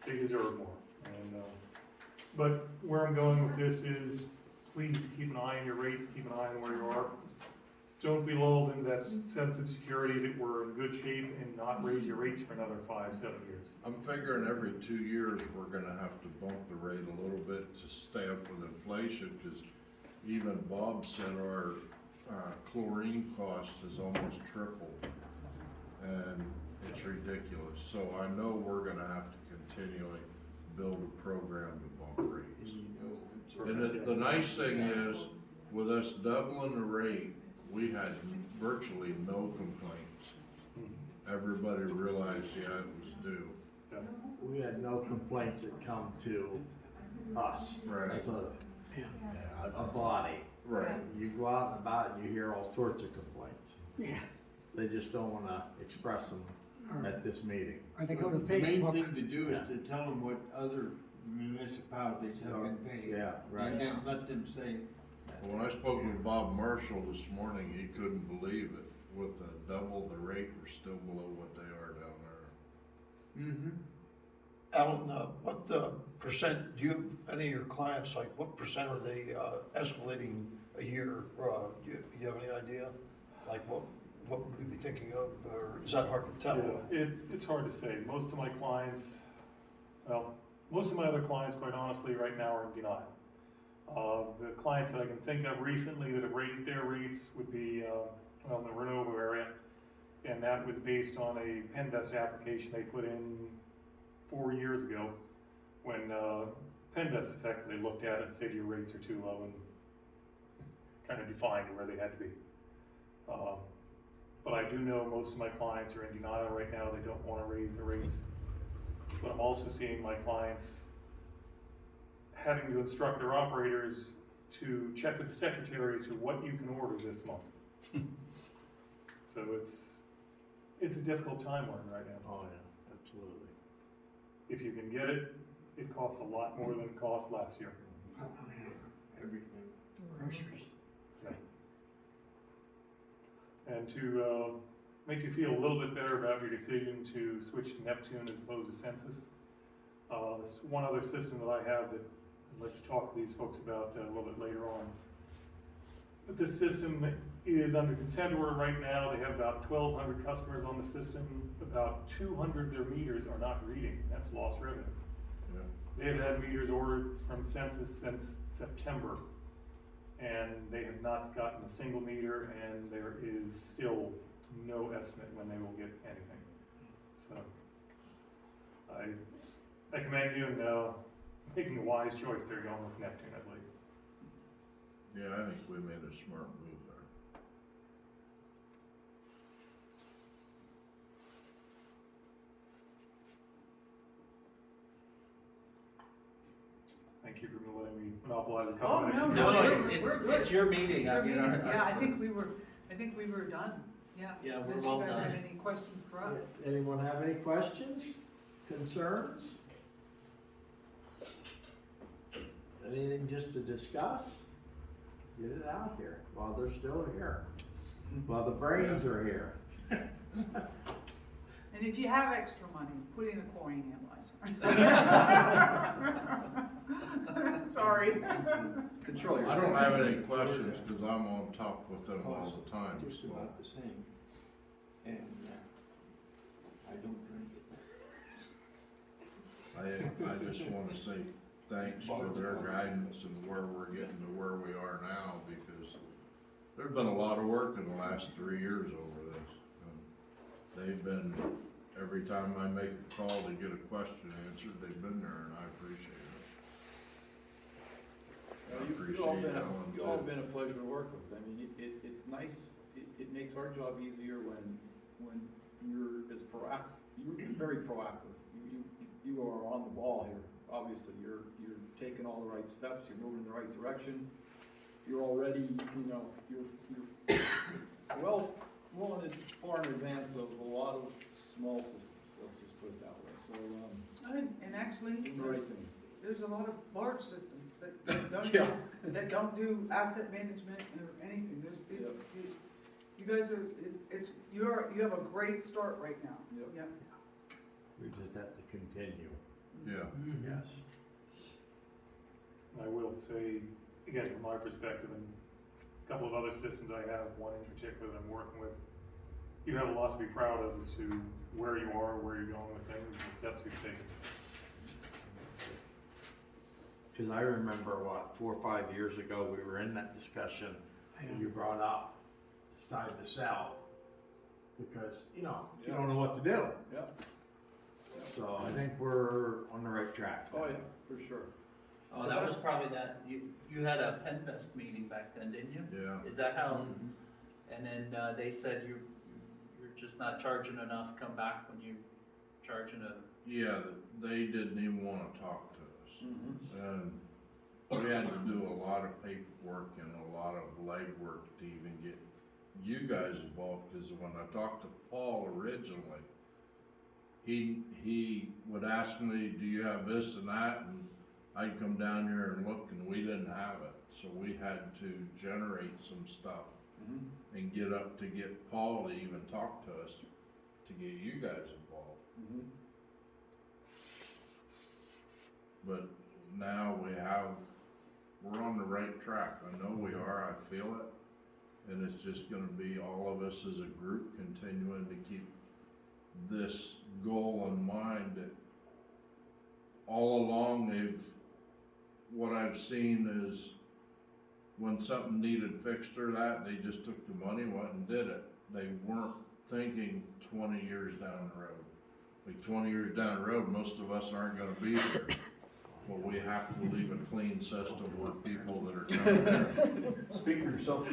They deserve more. And, but where I'm going with this is, please keep an eye on your rates, keep an eye on where you are. Don't be lulled in that sense of security that we're in good shape and not raise your rates for another 5-7 years. I'm figuring every 2 years, we're gonna have to bump the rate a little bit to stay up with inflation, because even Bob said our chlorine cost has almost tripled, and it's ridiculous. So I know we're gonna have to continually build a program to bump rates. And the nice thing is, with us doubling the rate, we had virtually no complaints. Everybody realized, yeah, it was due. We had no complaints that come to us Right. as a body. Right. You go out and about and you hear all sorts of complaints. Yeah. They just don't wanna express them at this meeting. Or they go to The main Facebook. thing to do is to tell them what other municipalities have been paying. Yeah, right. And then let them say, When I spoke with Bob Marshall this morning, he couldn't believe it. With double the rate, we're still below what they are down there. Alan, what percent, any of your clients, like what percent are they escalating a year? Do you have any idea? Like what would we be thinking of, or is that hard to tell? Yeah, it's hard to say. Most of my clients, well, most of my other clients, quite honestly, right now are in denial. The clients that I can think of recently that have raised their rates would be, in the Renovo area, and that was based on a Penvest application they put in 4 years ago, when Penvest effectively looked at it and said your rates are too low and kind of defined where they had to be. But I do know most of my clients are in denial right now. They don't want to raise the rates. But I'm also seeing my clients having to instruct their operators to check with the secretaries of what you can order this month. So it's a difficult time we're in right now. Oh, yeah, absolutely. If you can get it, it costs a lot more than it cost last year. everything. Groceries. And to make you feel a little bit better about your decision to switch to Neptune as opposed to Census, there's one other system that I have that I'd like to talk to these folks about a little bit later on. But this system is under consent order right now. They have about 1,200 customers on the system. About 200 of their meters are not reading. That's lost revenue. Yeah. They have had meters ordered from Census since September, and they have not gotten a single meter, and there is still no estimate when they will get anything. So I commend you in making a wise choice there, going with Neptune, I believe. Yeah, I think we made a smart move there. Thank you for letting me monopolize a Oh, couple minutes. no, No, it's your meeting. It's I your mean, meeting. our- Yeah, I think we were done, yeah. Yeah, we're Unless well you guys have done. any questions for us. Anyone have any questions, concerns? Anything just to discuss? Get it out here while they're still here, while the brains are here. And if you have extra money, put in a chlorine analyzer. Sorry. Control I yourself. don't have any questions, because I'm on top with them all the time. Just so. about the same, and I don't drink I just wanna say thanks for their guidance and where we're getting to where we are now, because there's been a lot of work in the last 3 years over this. And they've been, every time I make a call to get a question answered, they've been there, and I appreciate it. I You all appreciate been, Ellen you all too. been a pleasure to work with. I mean, it's nice, it makes our job easier when you're as proactive, you're very proactive. You are on the ball here, obviously, you're taking all the right steps, you're moving in the right direction. You're already, you're well in far in advance of a lot of small systems, let's just put it that way, so, And actually, doing the right things. there's a lot of large systems that Yeah. don't do asset management or anything. Yep. You guys are, you have a great start right now. Yep. Yeah. We just have to continue. Yeah. Yes. I will say, again, from my perspective, and a couple of other systems I have, one in particular that I'm working with, you have a lot to be proud of as to where you are, where you're going with things, and the steps you've taken. Because I remember, 4 or 5 years ago, we were in that discussion, and you brought up, it's time to sell. Because, you don't know what to do. Yeah. So I think we're on the right track. Oh, yeah, for sure. Oh, that was probably that, you had a PenFest meeting back then, didn't you? Yeah. Is that how, and then, they said you're just not charging enough, come back when you charging a, Yeah, they didn't even wanna talk to us. Mm-hmm. And we had to do a lot of paperwork and a lot of legwork to even get you guys involved, because when I talked to Paul originally, he would ask me, do you have this and that? And I'd come down here and look, and we didn't have it. So we had to generate some stuff Mm-hmm. and get Paul to even talk to us, to get you guys involved. Mm-hmm. But now we're on the right track. I know we are, I feel it. And it's just gonna be all of us as a group continuing to keep this goal in mind, that all along what I've seen is when something needed fixed or that, they just took the money, went and did it. They weren't thinking 20 years down the road. Like 20 years down the road, most of us aren't gonna be here. Well, we have to leave a clean system for people that are coming in. Speak for yourself.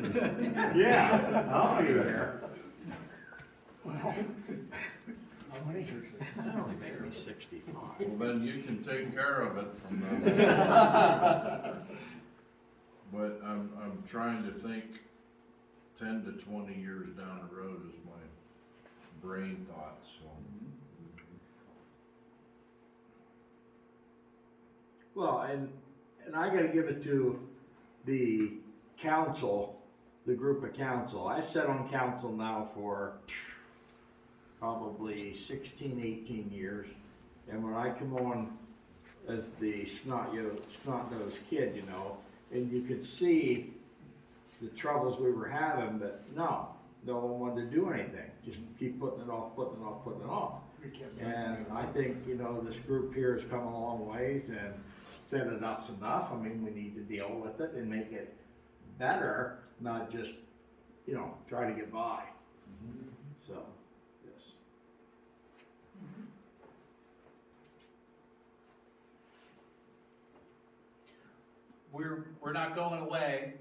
Yeah, I'll be there. That only made me 65. Well, then you can take care of it from them. But I'm trying to think 10 to 20 years down the road is my brain thoughts, so. Well, and I gotta give it to the council, the group of council. I've sat on council now for probably 16, 18 years. And when I come on as the snot-nosed kid, and you could see the troubles we were having, but no one wanted to do anything. Just keep putting it off. And I think, this group here has come a long ways, and said enough's enough. I mean, we need to deal with it and make it better, not just, try to get by. So, yes. we're not going away,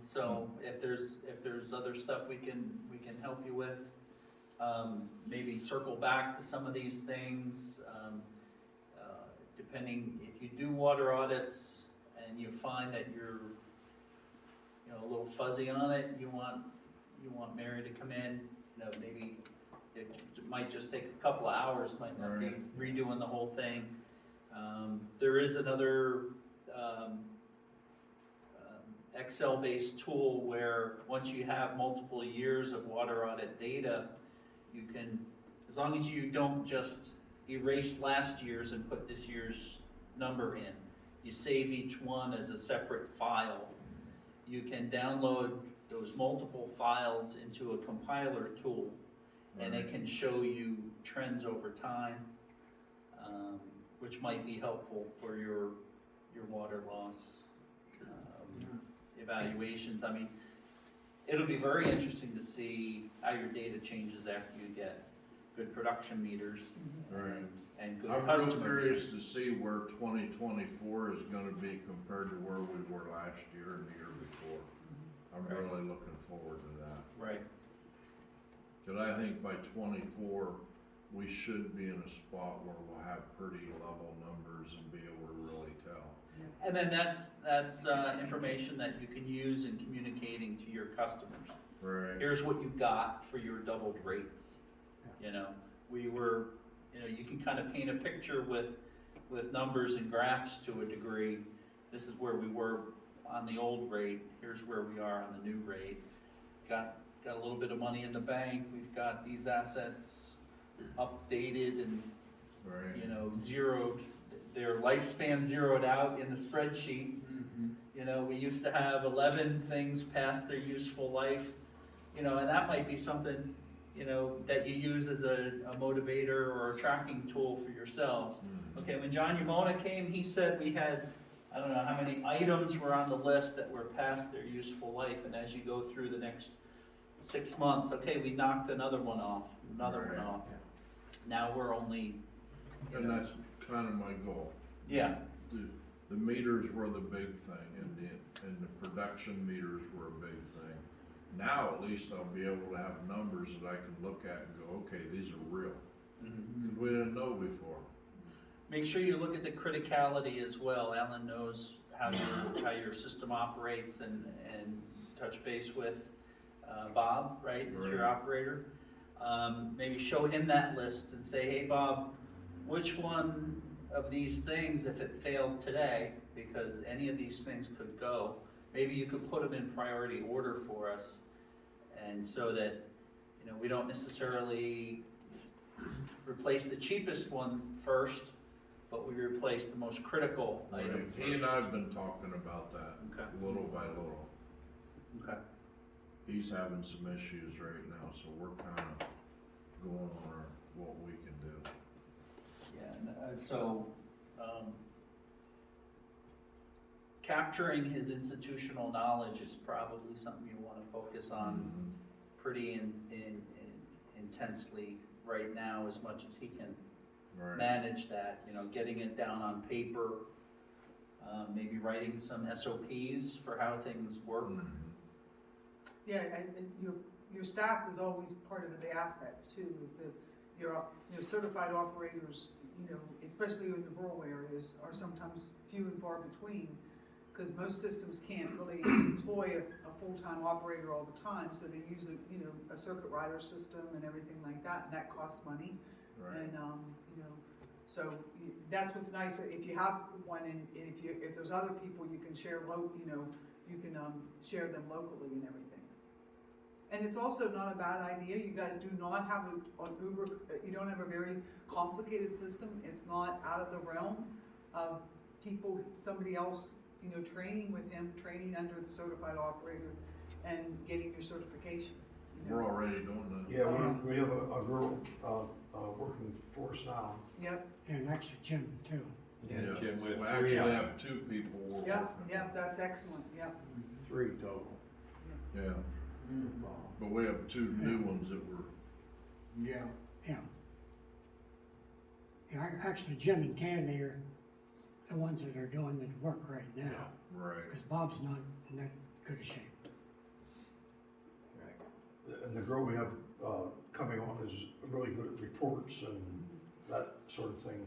so if there's other stuff we can help you with, maybe circle back to some of these things, depending, if you do water audits and you find that you're, a little fuzzy on it, you want Mary to come in, maybe it might just take a couple of hours, might not be redoing the whole thing. There is another Excel-based tool where once you have multiple years of water audit data, you can, as long as you don't just erase last year's and put this year's number in, you save each one as a separate file. You can download those multiple files into a compiler tool, and it can show you trends over time, which might be helpful for your water loss evaluations. I mean, it'll be very interesting to see how your data changes after you get good production meters Right. and good I'm customer real curious meters. to see where 2024 is gonna be compared to where we were last year and the year before. I'm Right. really looking forward to that. Right, Cause I think by 24, we should be in a spot where we'll have pretty level numbers and be able to really tell. and then that's information that you can use in communicating to your customers. Right. Here's what you got for your doubled rates. You know, you can kind of paint a picture with numbers and graphs to a degree. This is where we were on the old rate, here's where we are on the new rate. Got a little bit of money in the bank, we've got these assets updated and, Right. zeroed, their lifespan zeroed out in the spreadsheet. We used to have 11 things past their useful life, and that might be something, that you use as a motivator or a tracking tool for yourselves. Okay, when John Yamona came, he said we had, I don't know how many items were on the list that were past their useful life, and as you go through the next 6 months, okay, we knocked another one off. Right. Now we're only, And that's kind of my goal. yeah, The meters were the big thing, and the production meters were a big thing. Now, at least I'll be able to have numbers that I can look at and go, okay, these are real. mhm. 'Cause we didn't know before. Make sure you look at the criticality as well. Alan knows how your system operates and touch base with Bob, right, as your Right. operator. Maybe show him that list and say, hey, Bob, which one of these things, if it failed today, because any of these things could go, maybe you could put them in priority order for us, and so that, we don't necessarily replace the cheapest one first, but we replace the most critical item Right. first. He and I have been talking about that, Okay. little by little. Okay. He's having some issues right now, so we're kind of going on what we can do. Yeah, and so, capturing his institutional knowledge is probably something you want to focus on pretty intensely right now, as much as he can Right. manage that, getting it down on paper, maybe writing some SOPs for how things work. Mhm. Yeah, and your staff is always part of the assets too, is your certified operators, especially in the rural areas, are sometimes few and far between, because most systems can't really employ a full-time operator all the time, so they use a circuit rider system and everything like that, and that costs money. Right. And, so that's what's nice, if you have one, and if there's other people, you can share you can share them locally and everything. And it's also not a bad idea, you guys do not have you don't have a very complicated system, it's not out of the realm of somebody else, training with him, training under the certified operator and getting your certification. We're already doing that. Yeah, we have a girl, working for us now. Yep, And actually Jim too. Yeah, Jim, We with actually three, have 2 people we're working yep, with. yep, that's excellent, yep. 3 total. Yeah, but we have 2 new ones that were, Yeah. Yeah. Yeah, actually Jim and Candy are the ones that are doing the work right now, right. because Bob's not in that good a shape. And the girl we have, coming on is really good at reports and that sort of thing,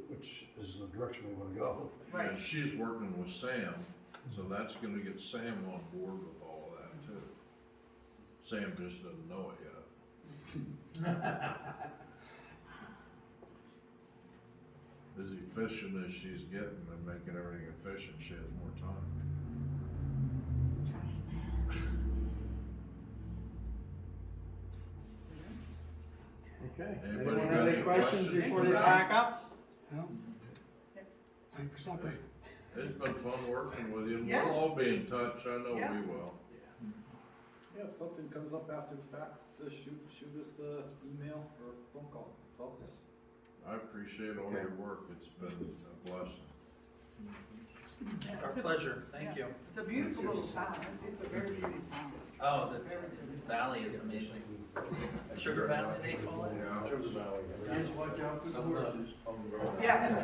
which is the direction we wanna go. Right. And she's working with Sam, so that's gonna get Sam on board with all of that too. Sam just doesn't know it yet. As efficient as she's getting and making everything efficient, she has more time. Okay. Anybody Anyone got have any any questions questions before for they us? pack up? Well, time for supper. It's been fun working with you, and Yes. we'll all be in touch, I know Yeah. we will. Yeah, if something comes up after the fact, just shoot us an email or a phone call, it's all good. I appreciate all your work, it's been a blessing. Our pleasure, thank you. It's a beautiful little town, it's a very pretty town. Oh, the valley is amazing. Sugar Valley, they call it? Just watch out for the horses. Yes,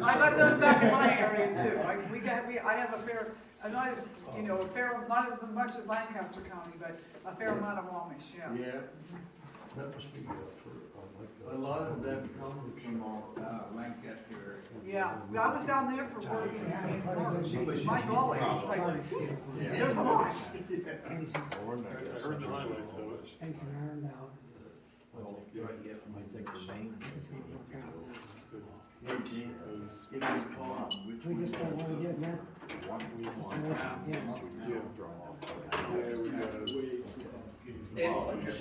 I got those back in my area too. I have a fair, not as, not as much as Lancaster County, but a fair amount of Amish, yes. Yeah, That must be, a lot of them come from Lancaster. Yeah, I was down there for working in Norwich. My golly, it's like, there's a lot. Things I heard the highlights of it. things are ironed out, Well, I think the main it's gonna work out. Because, Give me a call. We just don't wanna get in that what we want situation now, again. we Yeah. draw. yeah, we got It's,